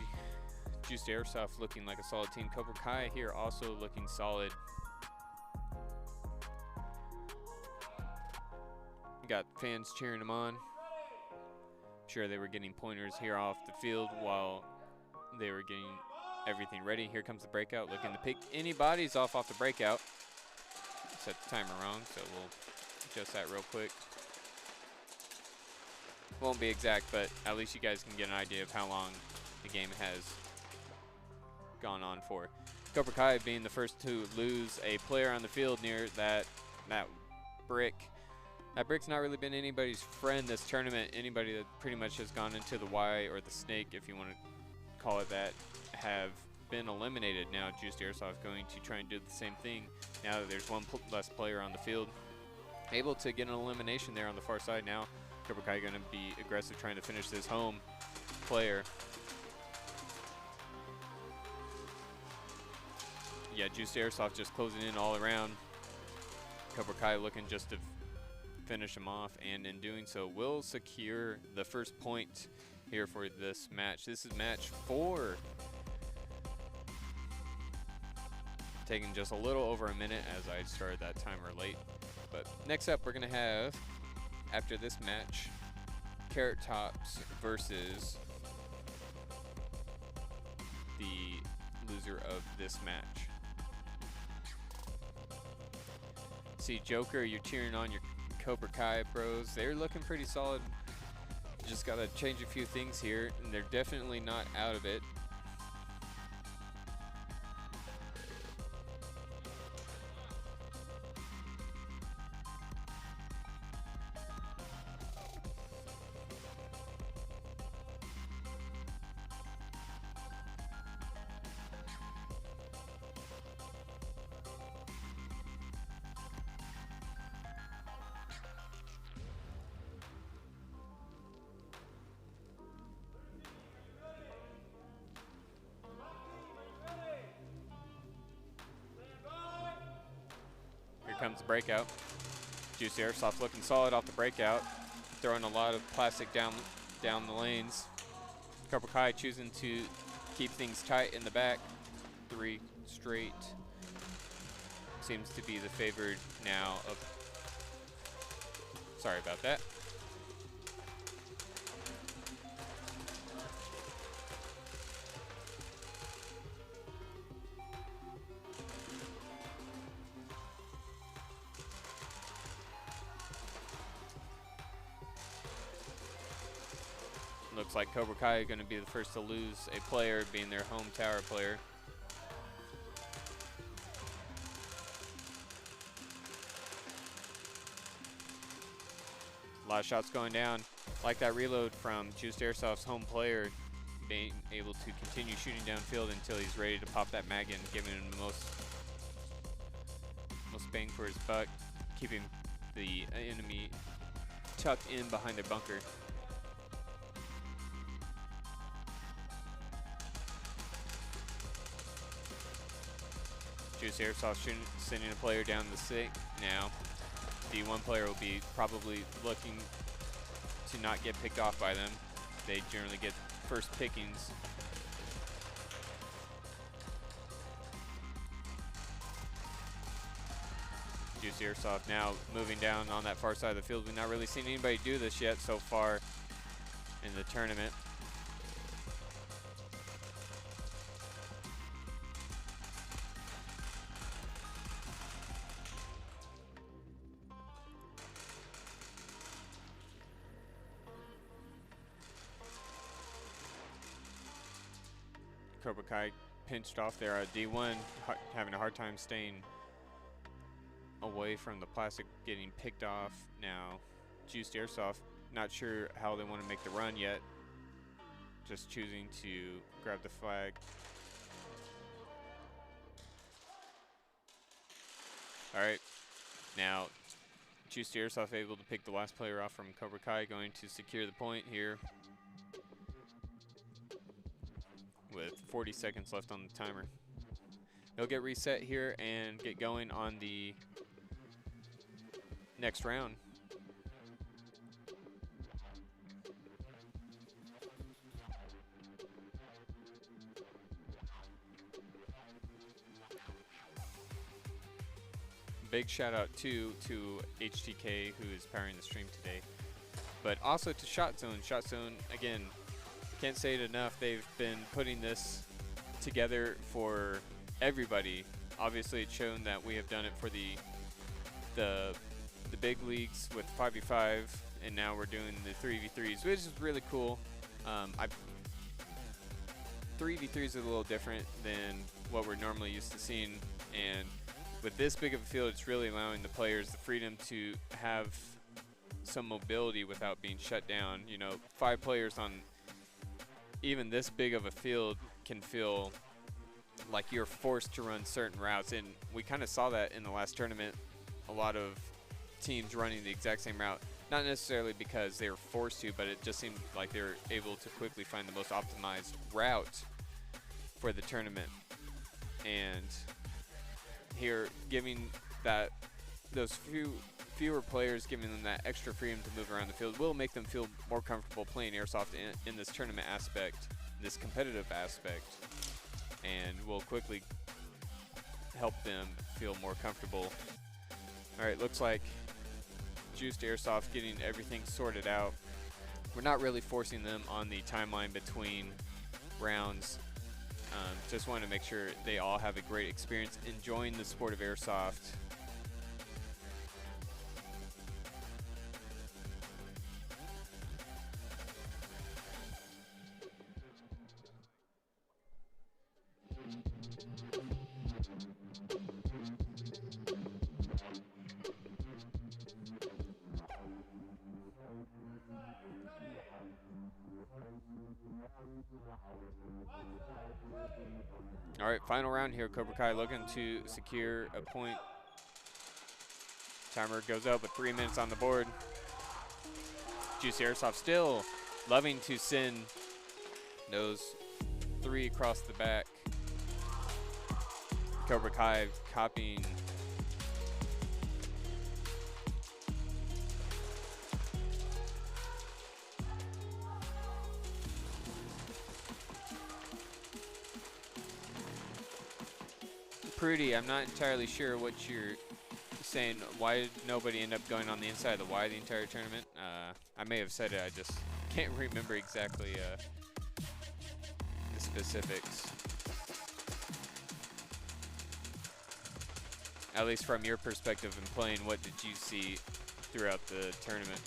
Juiced Airsoft looking like a solid team. Cobra Kai here also looking solid. Got fans cheering them on. Sure, they were getting pointers here off the field while they were getting everything ready. Here comes the breakout, looking to pick any bodies off the breakout. Set the timer wrong, so we'll adjust that real quick. Won't be exact, but at least you guys can get an idea of how long the game has gone on for. Cobra Kai being the first to lose a player on the field near that brick. That brick's not really been anybody's friend this tournament. Anybody that pretty much has gone into the Y or the snake, if you want to call it that, have been eliminated. Now Juiced Airsoft going to try and do the same thing now that there's one less player on the field. Able to get an elimination there on the far side now. Cobra Kai going to be aggressive trying to finish this home player. Yeah, Juiced Airsoft just closing in all around. Cobra Kai looking just to finish him off, and in doing so will secure the first point here for this match. This is match 4. Taking just a little over a minute as I started that timer late. But next up, we're going to have, after this match, Carrot Tops versus the loser of this match. See, Joker, you're cheering on your Cobra Kai bros. They're looking pretty solid. Just got to change a few things here, and they're definitely not out of it. Comes the breakout. Juiced Airsoft looking solid off the breakout, throwing a lot of plastic down the lanes. Cobra Kai choosing to keep things tight in the back. 3 straight seems to be the favored now of. Sorry about that. Looks like Cobra Kai are going to be the first to lose a player, being their home tower player. A lot of shots going down. Like that reload from Juiced Airsoft's home player, being able to continue shooting downfield until he's ready to pop that mag in, giving him the most bang for his buck, keeping the enemy tucked in behind their bunker. Juiced Airsoft sending a player down the sink now. The one player will be probably looking to not get picked off by them. They generally get first pickings. Juiced Airsoft now moving down on that far side of the field. We've not really seen anybody do this yet so far in the tournament. Cobra Kai pinched off there at D1, having a hard time staying away from the plastic getting picked off. Now, Juiced Airsoft, not sure how they want to make the run yet. Just choosing to grab the flag. All right, now Juiced Airsoft able to pick the last player off from Cobra Kai, going to secure the point here with 40 seconds left on the timer. They'll get reset here and get going on the next round. Big shout out to HTK, who is powering the stream today, but also to SHOTZONE. SHOTZONE, again, can't say it enough. They've been putting this together for everybody. Obviously, it's shown that we have done it for the big leagues with 5v5, and now we're doing the 3v3s, which is really cool. 3v3s is a little different than what we're normally used to seeing, and with this big of a field, it's really allowing the players the freedom to have some mobility without being shut down. You know, 5 players on even this big of a field can feel like you're forced to run certain routes, and we kind of saw that in the last tournament. A lot of teams running the exact same route, not necessarily because they were forced to, but it just seemed like they were able to quickly find the most optimized route for the tournament. And here, giving that those fewer players, giving them that extra freedom to move around the field will make them feel more comfortable playing airsoft in this tournament aspect, this competitive aspect, and will quickly help them feel more comfortable. All right, looks like Juiced Airsoft getting everything sorted out. We're not really forcing them on the timeline between rounds. Just want to make sure they all have a great experience enjoying the sport of airsoft. All right, final round here. Cobra Kai looking to secure a point. Timer goes up with 3 minutes on the board. Juiced Airsoft still loving to send those 3 across the back. Cobra Kai copying. Prudy, I'm not entirely sure what you're saying. Why did nobody end up going on the inside of the Y the entire tournament? I may have said it, I just can't remember exactly the specifics. At least from your perspective in playing, what did you see throughout the tournament?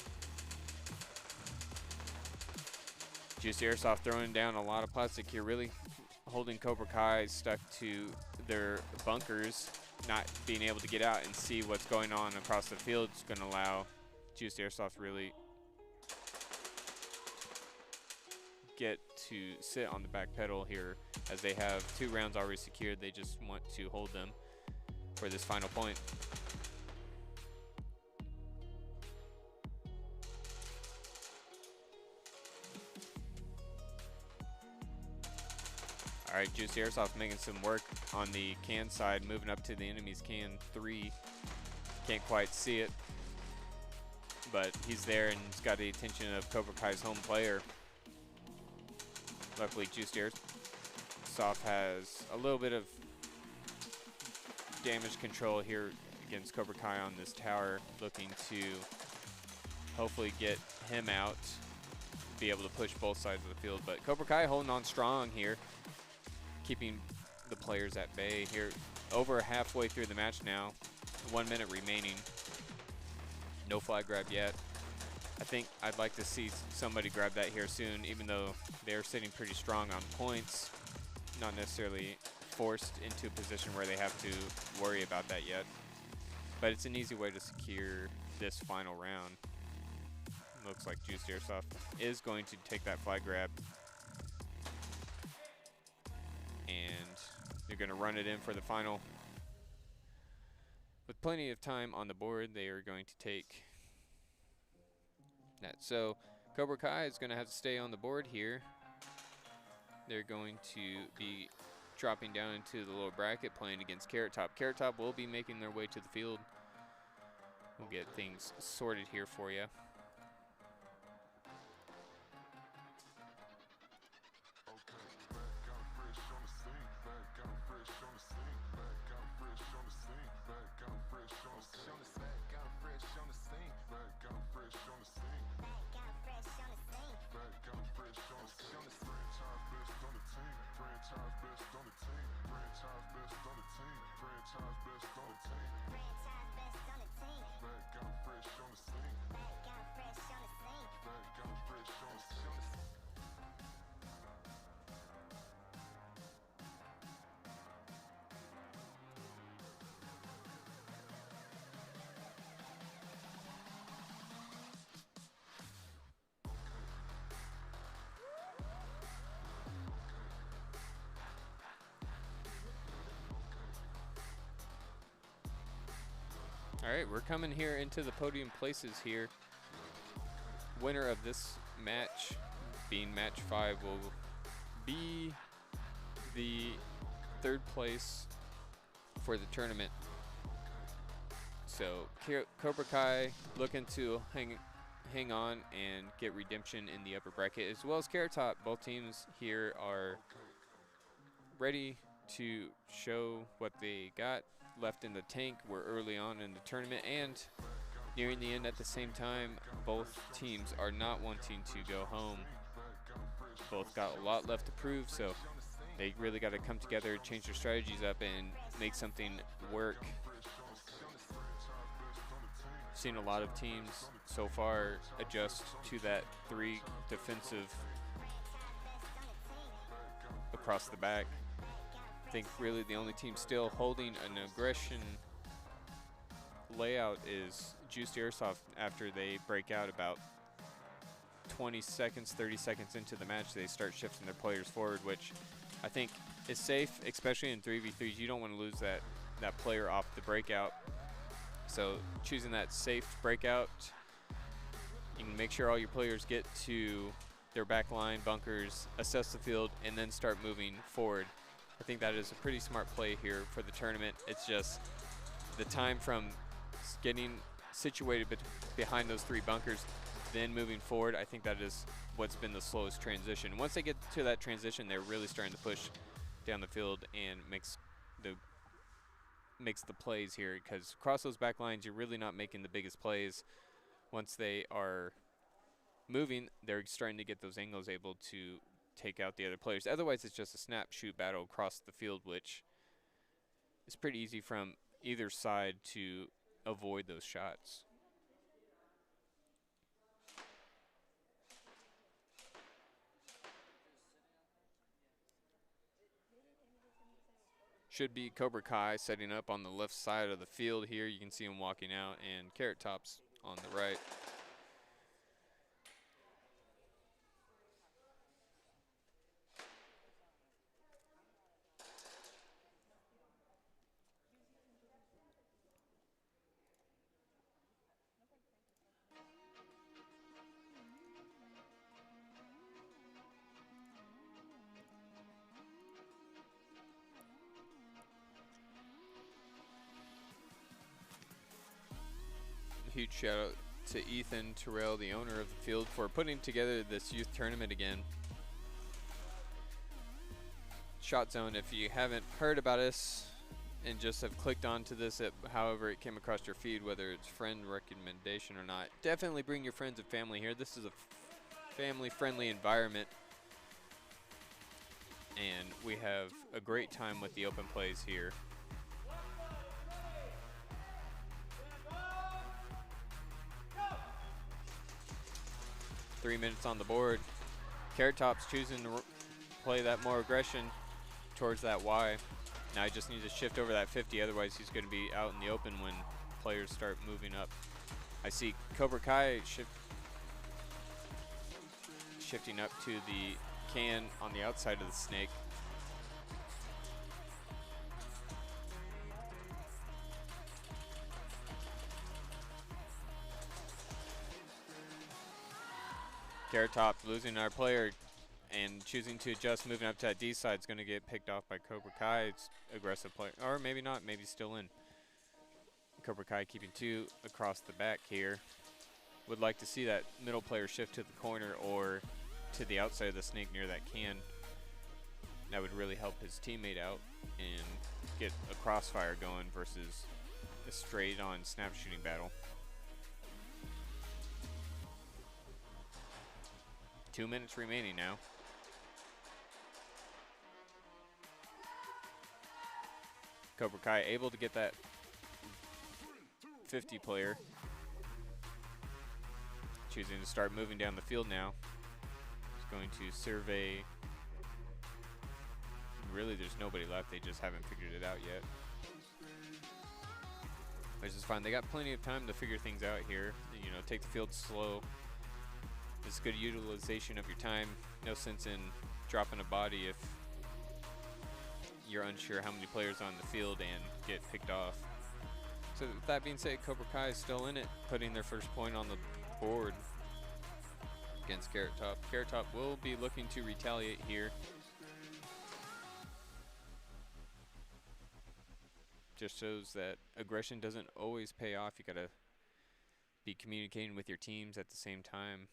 Juiced Airsoft throwing down a lot of plastic here, really holding Cobra Kai stuck to their bunkers, not being able to get out and see what's going on across the field is going to allow Juiced Airsoft really get to sit on the back pedal here, as they have 2 rounds already secured. They just want to hold them for this final point. All right, Juiced Airsoft making some work on the can side, moving up to the enemy's can 3. Can't quite see it, but he's there and he's got the attention of Cobra Kai's home player. Luckily, Juiced Airsoft has a little bit of damage control here against Cobra Kai on this tower, looking to hopefully get him out, be able to push both sides of the field. But Cobra Kai holding on strong here, keeping the players at bay here. Over halfway through the match now, 1 minute remaining. No flag grab yet. I think I'd like to see somebody grab that here soon, even though they're sitting pretty strong on points. Not necessarily forced into a position where they have to worry about that yet. but it's an easy way to secure this final round. Looks like Juice Airsoft is going to take that flag grab, and they're going to run it in for the final. With plenty of time on the board, they are going to take that. So Cobra Kai is going to have to stay on the board here. They're going to be dropping down into the lower bracket, playing against Carrot Top. Carrot Top will be making their way to the field. We'll get things sorted here for you. All right, we're coming here into the podium places here. Winner of this match, being match 5, will be the 3rd place for the tournament. So Cobra Kai looking to hang on and get redemption in the upper bracket, as well as Carrot Top. Both teams here are ready to show what they got left in the tank. We're early on in the tournament and nearing the end at the same time. Both teams are not wanting to go home. Both got a lot left to prove, so they really got to come together, change their strategies up, and make something work. Seen a lot of teams so far adjust to that 3 defensive across the back. I think really the only team still holding an aggression layout is Juiced Airsoft. After they break out about 20 seconds, 30 seconds into the match, they start shifting their players forward, which I think is safe, especially in 3v3s. You don't want to lose that player off the breakout. So choosing that safe breakout, you can make sure all your players get to their back line, bunkers, assess the field, and then start moving forward. I think that is a pretty smart play here for the tournament. It's just the time from getting situated behind those 3 bunkers, then moving forward. I think that is what's been the slowest transition. Once they get to that transition, they're really starting to push down the field and makes the plays here, because across those back lines, you're really not making the biggest plays. Once they are moving, they're starting to get those angles, able to take out the other players. Otherwise, it's just a snap shoot battle across the field, which is pretty easy from either side to avoid those shots. Should be Cobra Kai setting up on the left side of the field here. You can see him walking out, and Carrot Top's on the right. Huge shout out to Ethan Terrell, the owner of the field, for putting together this youth tournament again. SHOTZONE, if you haven't heard about us and just have clicked onto this at however it came across your feed, whether it's friend recommendation or not, definitely bring your friends and family here. This is a family-friendly environment, and we have a great time with the open plays here. 3 minutes on the board. Carrot Top's choosing to play that more aggression towards that Y. Now he just needs to shift over that 50, otherwise he's going to be out in the open when players start moving up. I see Cobra Kai shifting up to the can on the outside of the snake. Carrot Top losing our player and choosing to adjust, moving up to that D side is going to get picked off by Cobra Kai. It's aggressive play, or maybe not, maybe still in. Cobra Kai keeping 2 across the back here. Would like to see that middle player shift to the corner or to the outside of the snake near that can. That would really help his teammate out and get a crossfire going versus a straight on snap shooting battle. 2 minutes remaining now. Cobra Kai able to get that 50 player. Choosing to start moving down the field now. He's going to survey. Really, there's nobody left. They just haven't figured it out yet. Which is fine. They got plenty of time to figure things out here. You know, take the field slow. It's good utilization of your time. No sense in dropping a body if you're unsure how many players are on the field and get picked off. So with that being said, Cobra Kai is still in it, putting their first point on the board against Carrot Top. Carrot Top will be looking to retaliate here. Just shows that aggression doesn't always pay off. You gotta be communicating with your teams at the same time.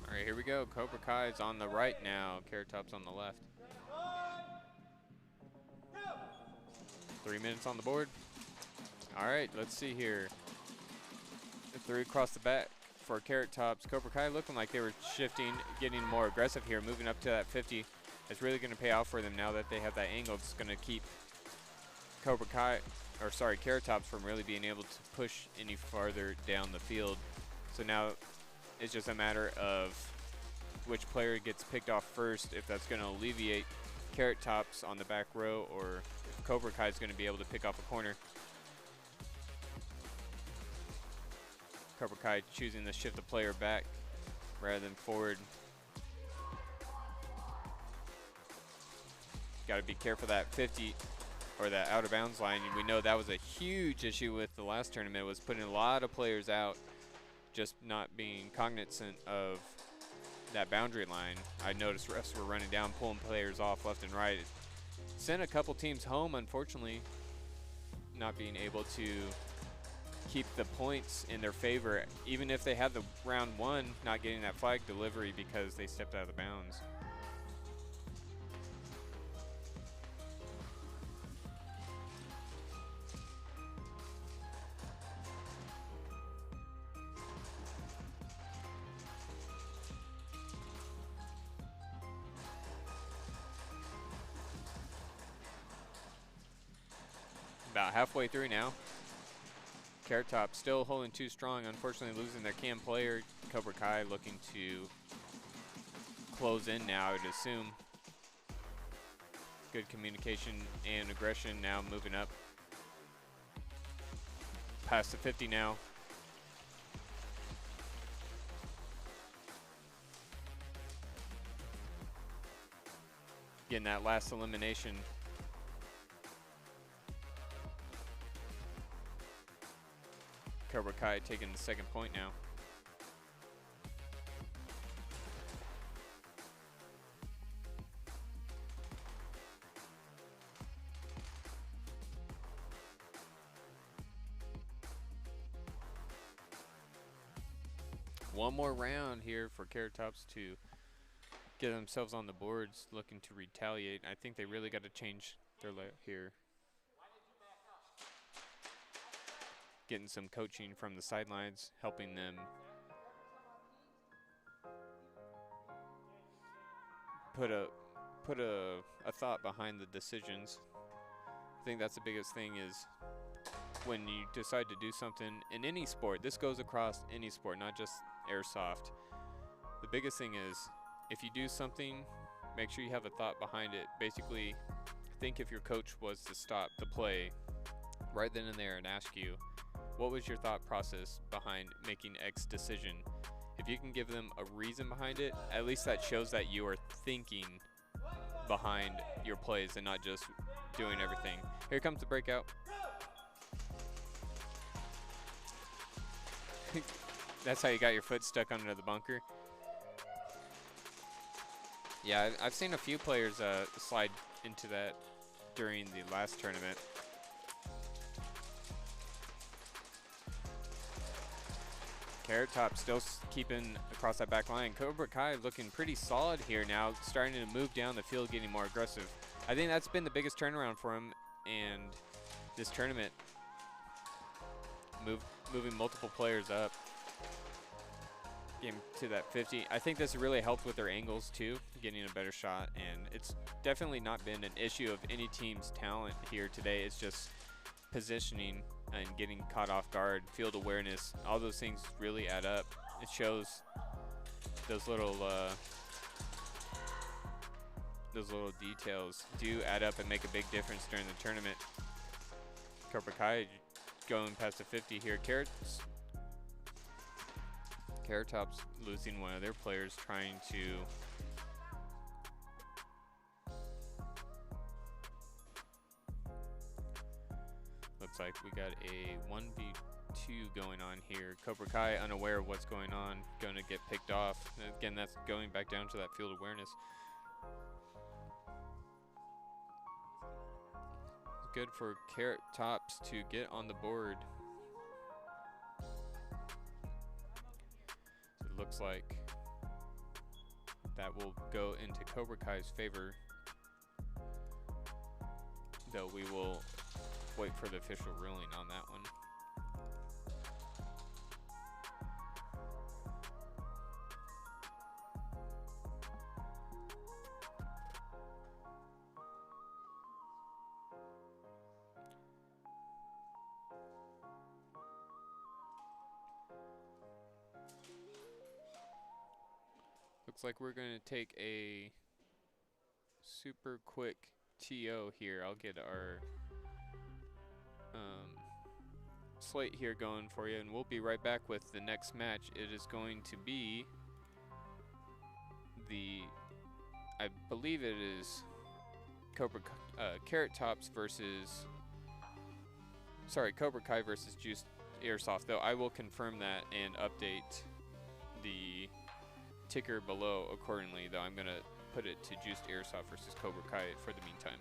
All right, here we go. Cobra Kai's on the right now. Carrot Top's on the left. 3 minutes on the board. All right, let's see here. 3 across the back for Carrot Tops. Cobra Kai looking like they were shifting, getting more aggressive here, moving up to that 50. It's really going to pay off for them now that they have that angle. It's going to keep Carrot Tops from really being able to push any farther down the field. So now it's just a matter of which player gets picked off first, if that's going to alleviate Carrot Tops on the back row, or if Cobra Kai is going to be able to pick off a corner. Cobra Kai choosing to shift the player back rather than forward. Got to be careful that 50 or that out of bounds line. We know that was a huge issue with the last tournament, was putting a lot of players out, just not being cognizant of that boundary line. I noticed refs were running down, pulling players off left and right. It sent a couple teams home, unfortunately, not being able to keep the points in their favor, even if they had the round 1, not getting that flag delivery because they stepped out of the bounds. About halfway through now. Carrot Top still holding too strong, unfortunately losing their cam player. Cobra Kai looking to close in now, I would assume. Good communication and aggression now, moving up. Past the 50 now. Getting that last elimination. Cobra Kai taking the second point now. One more round here for Carrot Tops to get themselves on the boards, looking to retaliate. I think they really got to change their layout here. Getting some coaching from the sidelines, helping them put a thought behind the decisions. I think that's the biggest thing is when you decide to do something in any sport. This goes across any sport, not just airsoft. The biggest thing is if you do something, make sure you have a thought behind it. Basically, think if your coach was to stop the play right then and there and ask you, what was your thought process behind making X decision? If you can give them a reason behind it, at least that shows that you are thinking behind your plays and not just doing everything. Here comes the breakout. That's how you got your foot stuck under the bunker. Yeah, I've seen a few players slide into that during the last tournament. Carrot Top still keeping across that back line. Cobra Kai looking pretty solid here now, starting to move down the field, getting more aggressive. I think that's been the biggest turnaround for him, and this tournament, moving multiple players up, getting to that 50. I think this really helped with their angles too, getting a better shot, and it's definitely not been an issue of any team's talent here today. It's just positioning and getting caught off guard, field awareness, all those things really add up. It shows those little details do add up and make a big difference during the tournament. Cobra Kai going past the 50 here. Carrot Top's losing one of their players, trying to looks like we got a 1v2 going on here. Cobra Kai unaware of what's going on, going to get picked off. And again, that's going back down to that field awareness. It's good for Carrot Tops to get on the board. So it looks like that will go into Cobra Kai's favor, though we will wait for the official ruling on that one. Looks like we're going to take a super quick TO here. I'll get our slate here going for you, and we'll be right back with the next match. It is going to be I believe it is Carrot Tops versus, Cobra Kai versus Juiced Airsoft, though I will confirm that and update the ticker below accordingly, though I'm going to put it to Juiced Airsoft versus Cobra Kai for the meantime.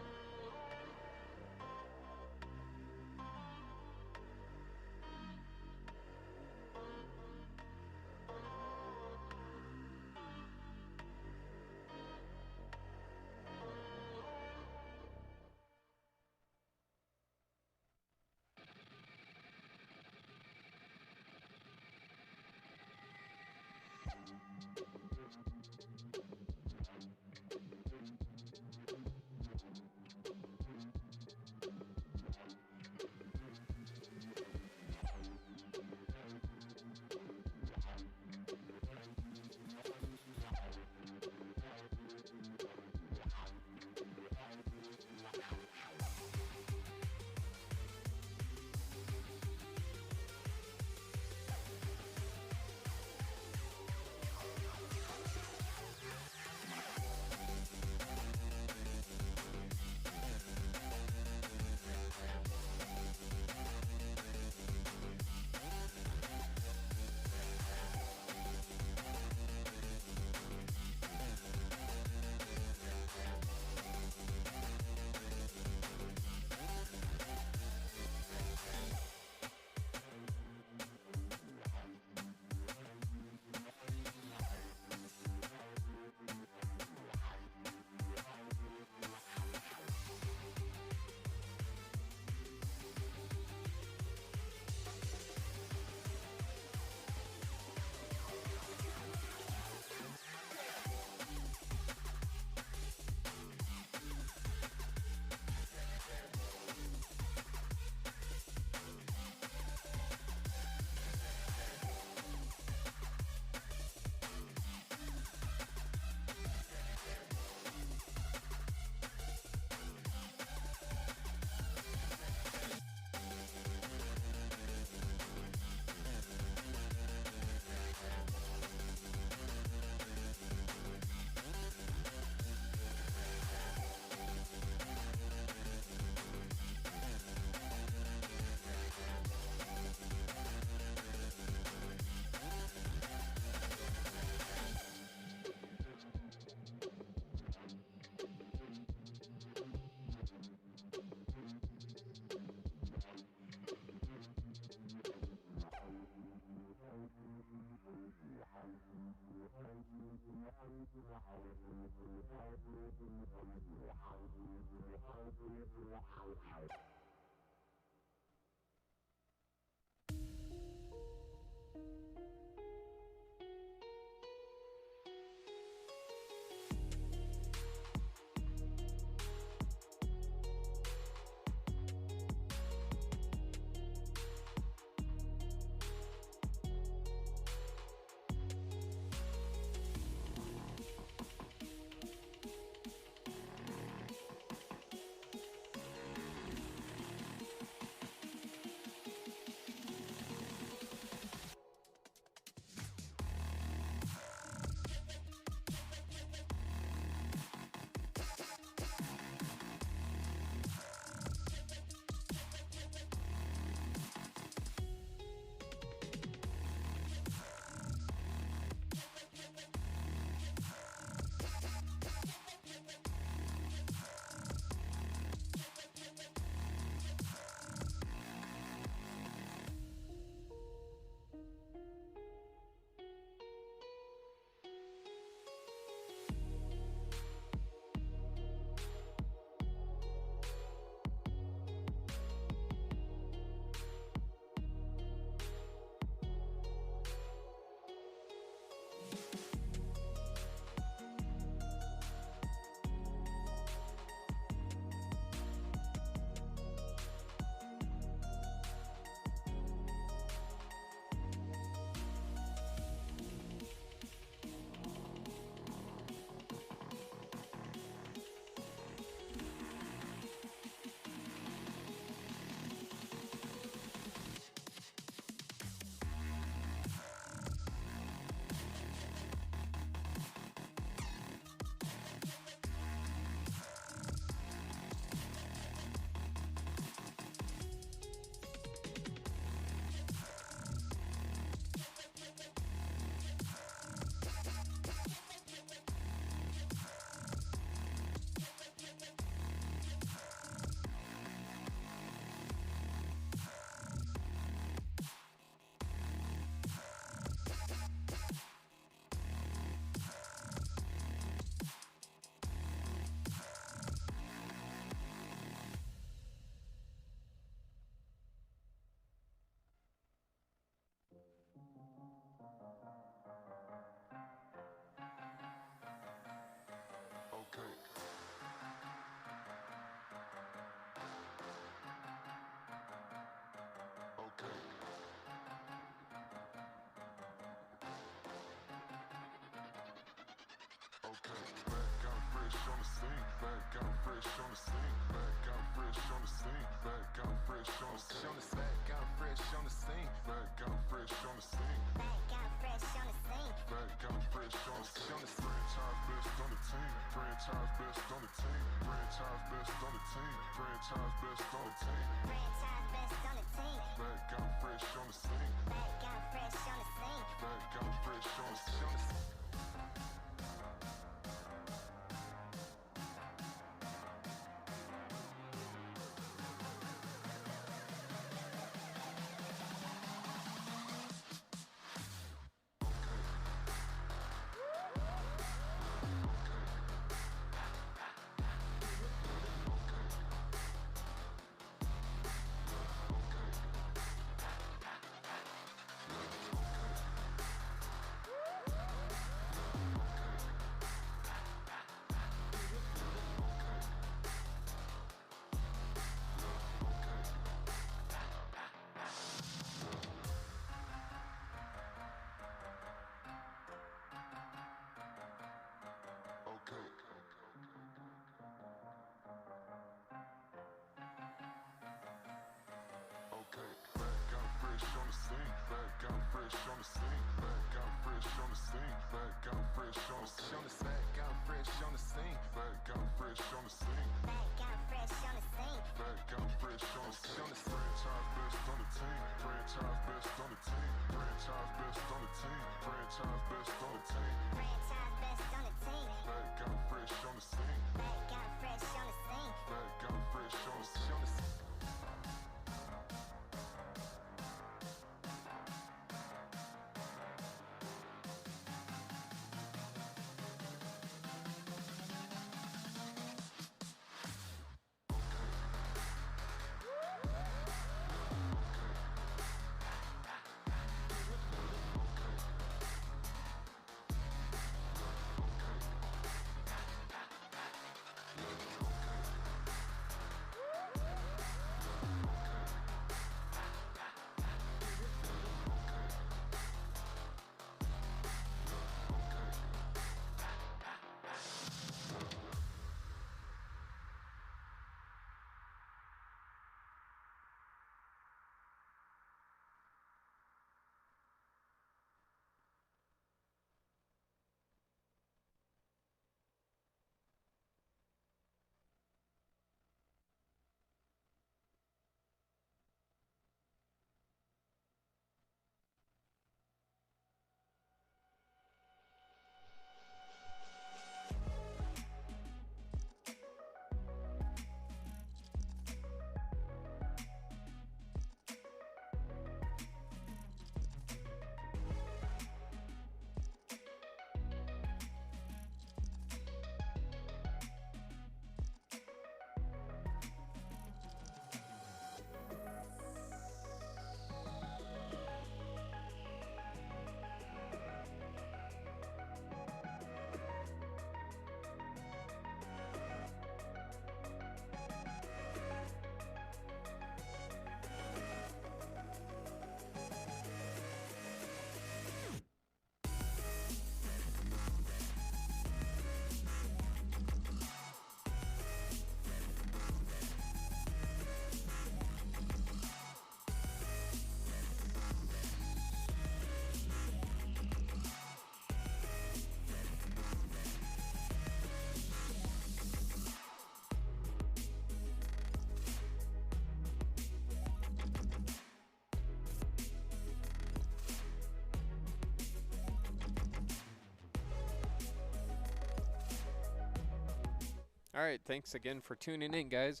Alright, thanks again for tuning in, guys.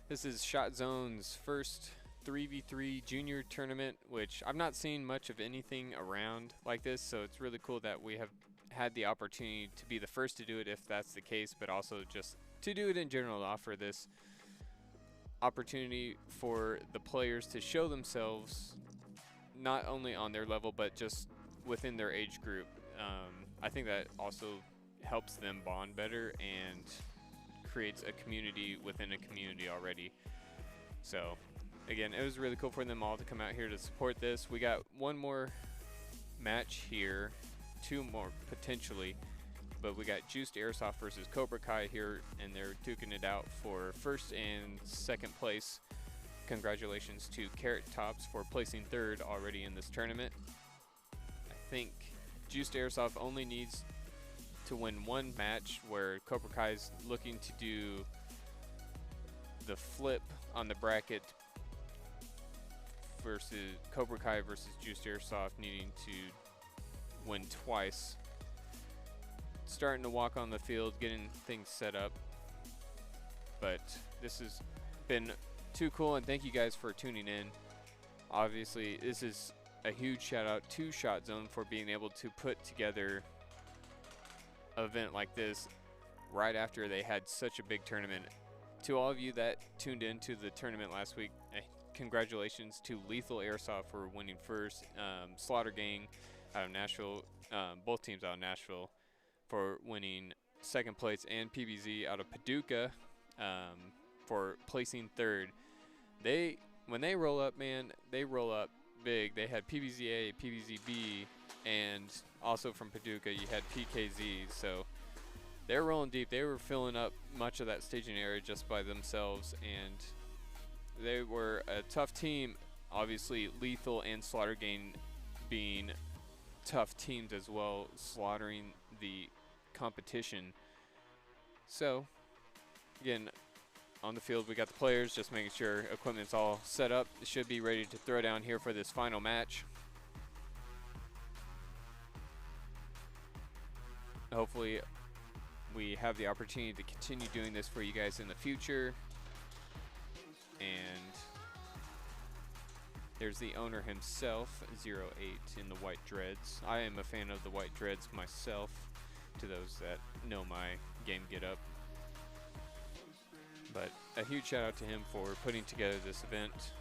This is SHOTZONE's first 3v3 junior tournament, which I've not seen much of anything around like this, so it's really cool that we have had the opportunity to be the first to do it if that's the case, but also just to do it in general, to offer this opportunity for the players to show themselves not only on their level but just within their age group. I think that also helps them bond better and creates a community within a community already. So again, it was really cool for them all to come out here to support this. We got one more match here, two more potentially, but we got Juiced Airsoft versus Cobra Kai here, and they're duking it out for first and second place. Congratulations to Carrot Tops for placing third already in this tournament. I think Juiced Airsoft only needs to win one match, where Cobra Kai is looking to do the flip on the bracket versus Cobra Kai versus Juiced Airsoft needing to win twice. Starting to walk on the field, getting things set up, but this has been too cool, and thank you guys for tuning in. Obviously, this is a huge shout out to SHOTZONE for being able to put together an event like this right after they had such a big tournament. To all of you that tuned into the tournament last week, congratulations to Lethal Airsoft for winning first, Slaughter Gang out of Nashville, both teams out of Nashville, for winning second place, and PBZ out of Paducah for placing third. When they roll up, man, they roll up big. They had PBZA, PBZB, and also from Paducah you had PKZ, so they're rolling deep. They were filling up much of that staging area just by themselves, and they were a tough team. Obviously, Lethal and Slaughter Gang being tough teams as well, slaughtering the competition. So again, on the field we got the players, just making sure equipment's all set up. It should be ready to throw down here for this final match. Hopefully we have the opportunity to continue doing this for you guys in the future. And there's the owner himself, 08 in the white dreads. I am a fan of the white dreads myself, to those that know my game get up. But a huge shout out to him for putting together this event.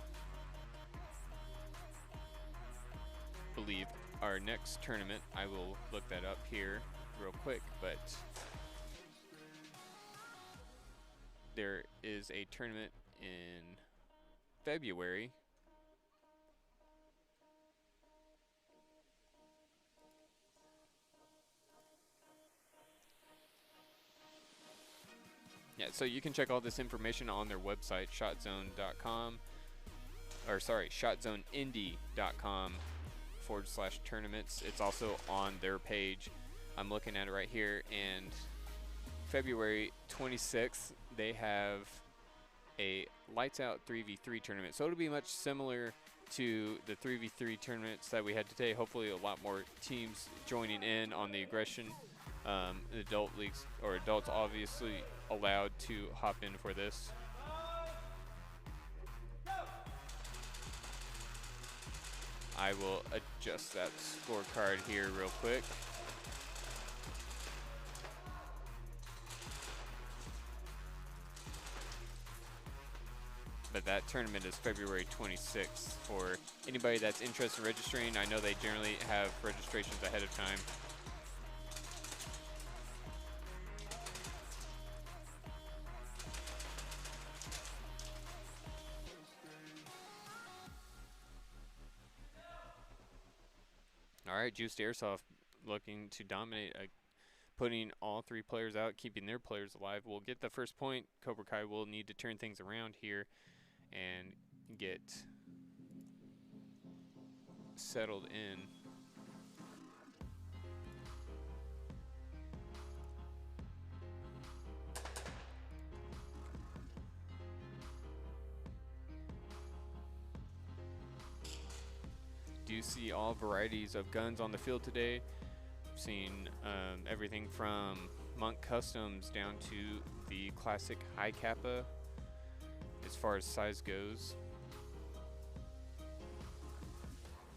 I believe our next tournament, I will look that up here real quick, but there is a tournament in February. Yeah, so you can check all this information on their website, shotzone.com, or sorry, shotzoneindy.com/tournaments. It's also on their page. I'm looking at it right here, and February 26th, they have a lights out 3v3 tournament. So it'll be much similar to the 3v3 tournaments that we had today. Hopefully a lot more teams joining in on the aggression. The adult leagues, or adults obviously allowed to hop in for this. I will adjust that scorecard here real quick. But that tournament is February 26th. For anybody that's interested in registering, I know they generally have registrations ahead of time. Alright, Juiced Airsoft looking to dominate, putting all three players out, keeping their players alive. We'll get the first point. Cobra Kai will need to turn things around here and get settled in. Do see all varieties of guns on the field today. I've seen everything from Monk Customs down to the classic high kappa as far as size goes.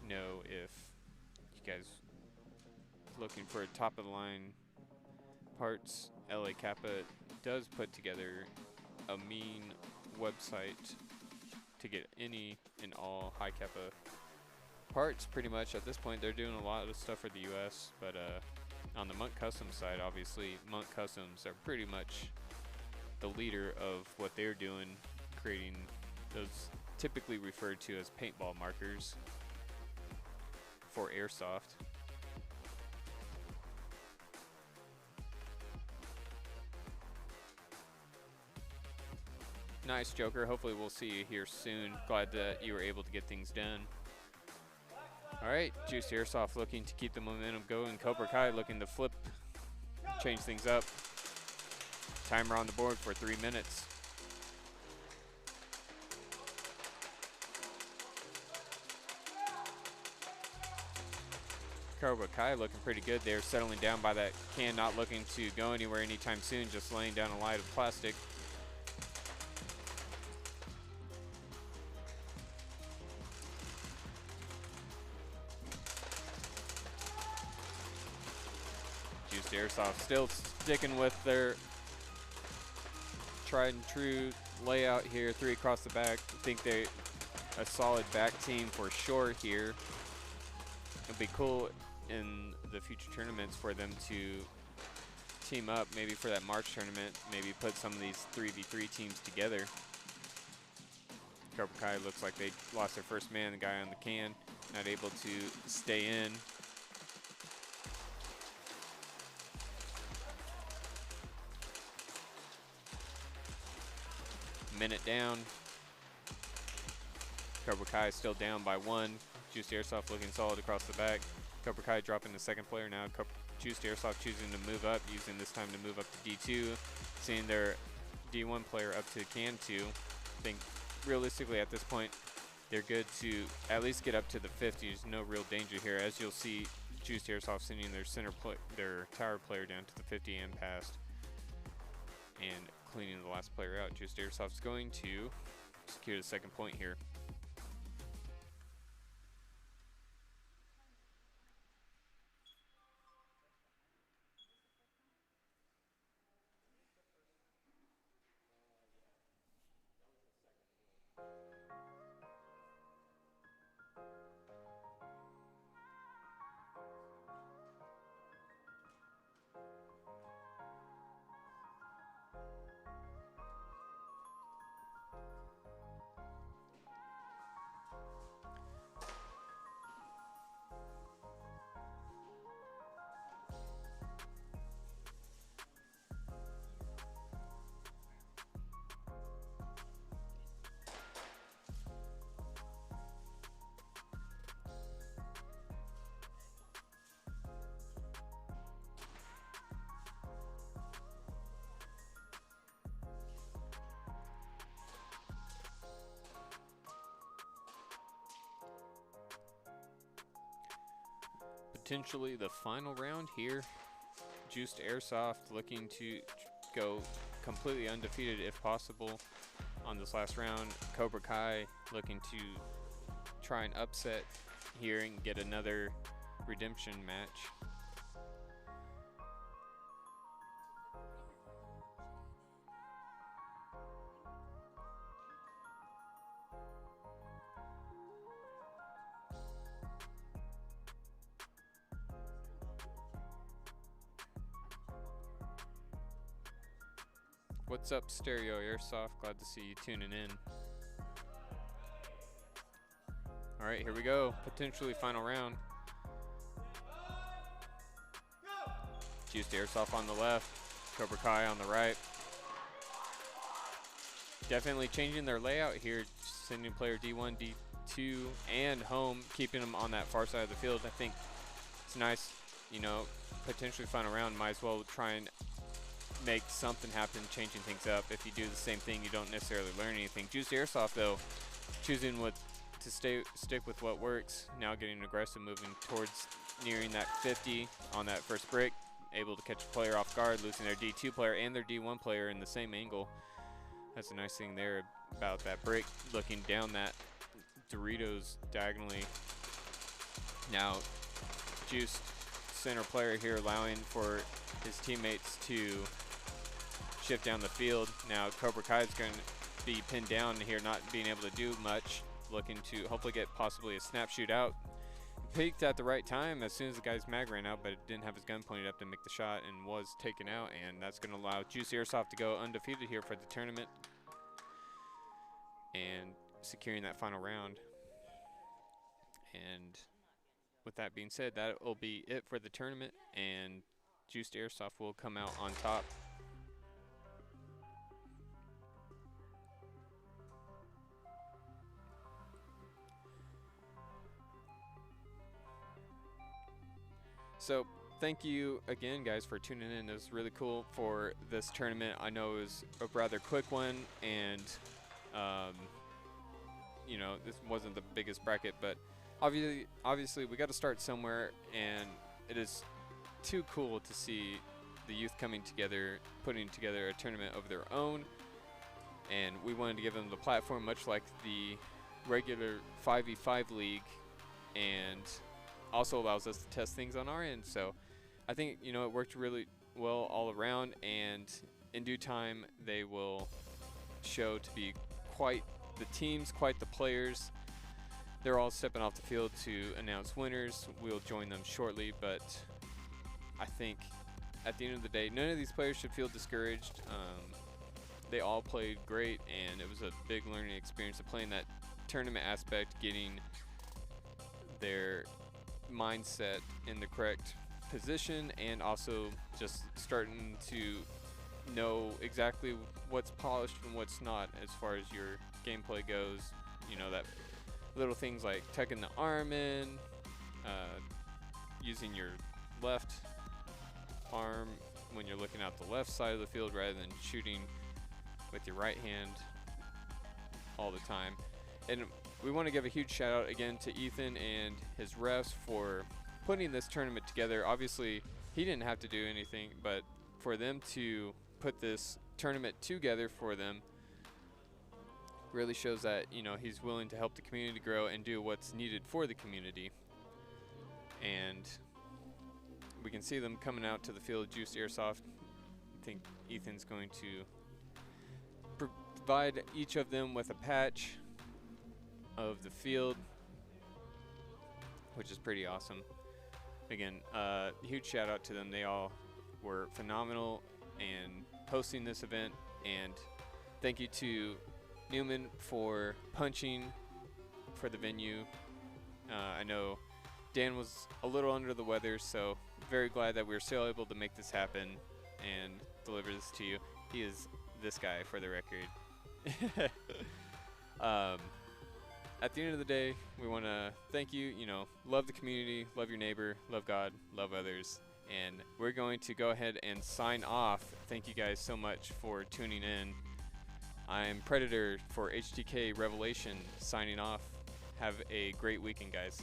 Know if you guys looking for a top of the line parts, LA Kappa does put together a mean website to get any and all high kappa parts. Pretty much at this point they're doing a lot of stuff for the US, but on the Monk Customs side, obviously Monk Customs are pretty much the leader of what they're doing, creating those typically referred to as paintball markers for airsoft. Nice, Joker. Hopefully we'll see you here soon. Glad that you were able to get things done. Alright, Juiced Airsoft looking to keep the momentum going. Cobra Kai looking to flip, change things up. Timer on the board for 3 minutes. Cobra Kai looking pretty good. They're settling down by that can, not looking to go anywhere anytime soon, just laying down a line of plastic. Juiced Airsoft still sticking with their tried and true layout here, 3 across the back. I think they're a solid back team for sure here. It'll be cool in the future tournaments for them to team up, maybe for that March tournament, maybe put some of these 3v3 teams together. Cobra Kai looks like they lost their first man, the guy on the can, not able to stay in. Minute down. Cobra Kai still down by 1. Juiced Airsoft looking solid across the back. Cobra Kai dropping the second player now. Juiced Airsoft choosing to move up, using this time to move up to D2. Seeing their D1 player up to can 2. I think realistically at this point, they're good to at least get up to the 50. There's no real danger here. As you'll see, Juiced Airsoft sending their tower player down to the 50 and past. And cleaning the last player out. Juiced Airsoft's going to secure the second point here. Potentially the final round here. Juiced Airsoft looking to go completely undefeated if possible on this last round. Cobra Kai looking to try and upset here and get another redemption match. What's up, Stereo Airsoft? Glad to see you tuning in. All right, here we go. Potentially final round. Juiced Airsoft on the left, Cobra Kai on the right. Definitely changing their layout here, sending player D1, D2, and home, keeping them on that far side of the field. I think it's nice, you know, potentially final round, might as well try and make something happen, changing things up. If you do the same thing, you don't necessarily learn anything. Juiced Airsoft, though, choosing to stick with what works. Now getting aggressive, moving towards nearing that 50 on that first brick, able to catch a player off guard, losing their D2 player and their D1 player in the same angle. That's a nice thing there about that brick, looking down that Doritos diagonally. Now, Juiced center player here, allowing for his teammates to shift down the field. Now, Cobra Kai is going to be pinned down here, not being able to do much, looking to hopefully get possibly a snap shootout. Peaked at the right time as soon as the guy's mag ran out, but it didn't have his gun pointed up to make the shot and was taken out, and that's going to allow Juice Airsoft to go undefeated here for the tournament and securing that final round. And with that being said, that will be it for the tournament, and Juiced Airsoft will come out on top. So thank you again, guys, for tuning in. It was really cool for this tournament. I know it was a rather quick one, and you know, this wasn't the biggest bracket, but obviously we got to start somewhere, and it is too cool to see the youth coming together, putting together a tournament of their own, and we wanted to give them the platform, much like the regular 5v5 league, and also allows us to test things on our end. So I think, you know, it worked really well all around, and in due time they will show to be quite the teams, quite the players. They're all stepping off the field to announce winners. We'll join them shortly, but I think at the end of the day, none of these players should feel discouraged. They all played great, and it was a big learning experience of playing that tournament aspect, getting their mindset in the correct position, and also just starting to know exactly what's polished and what's not as far as your gameplay goes. You know, that little things like tucking the arm in, using your left arm when you're looking out the left side of the field rather than shooting with your right hand all the time. And we want to give a huge shout out again to Ethan and his refs for putting this tournament together. Obviously, he didn't have to do anything, but for them to put this tournament together for them really shows that, you know, he's willing to help the community grow and do what's needed for the community. And we can see them coming out to the field. Juice Airsoft, I think Ethan's going to provide each of them with a patch of the field, which is pretty awesome. Again, huge shout out to them. They all were phenomenal in hosting this event, and thank you to Newman for punching for the venue. I know Dan was a little under the weather, so very glad that we were still able to make this happen and deliver this to you. He is this guy, for the record. At the end of the day, we want to thank you. You know, love the community, love your neighbor, love God, love others. And we're going to go ahead and sign off. Thank you guys so much for tuning in. I'm Predator for HTK Revelation, signing off. Have a great weekend, guys.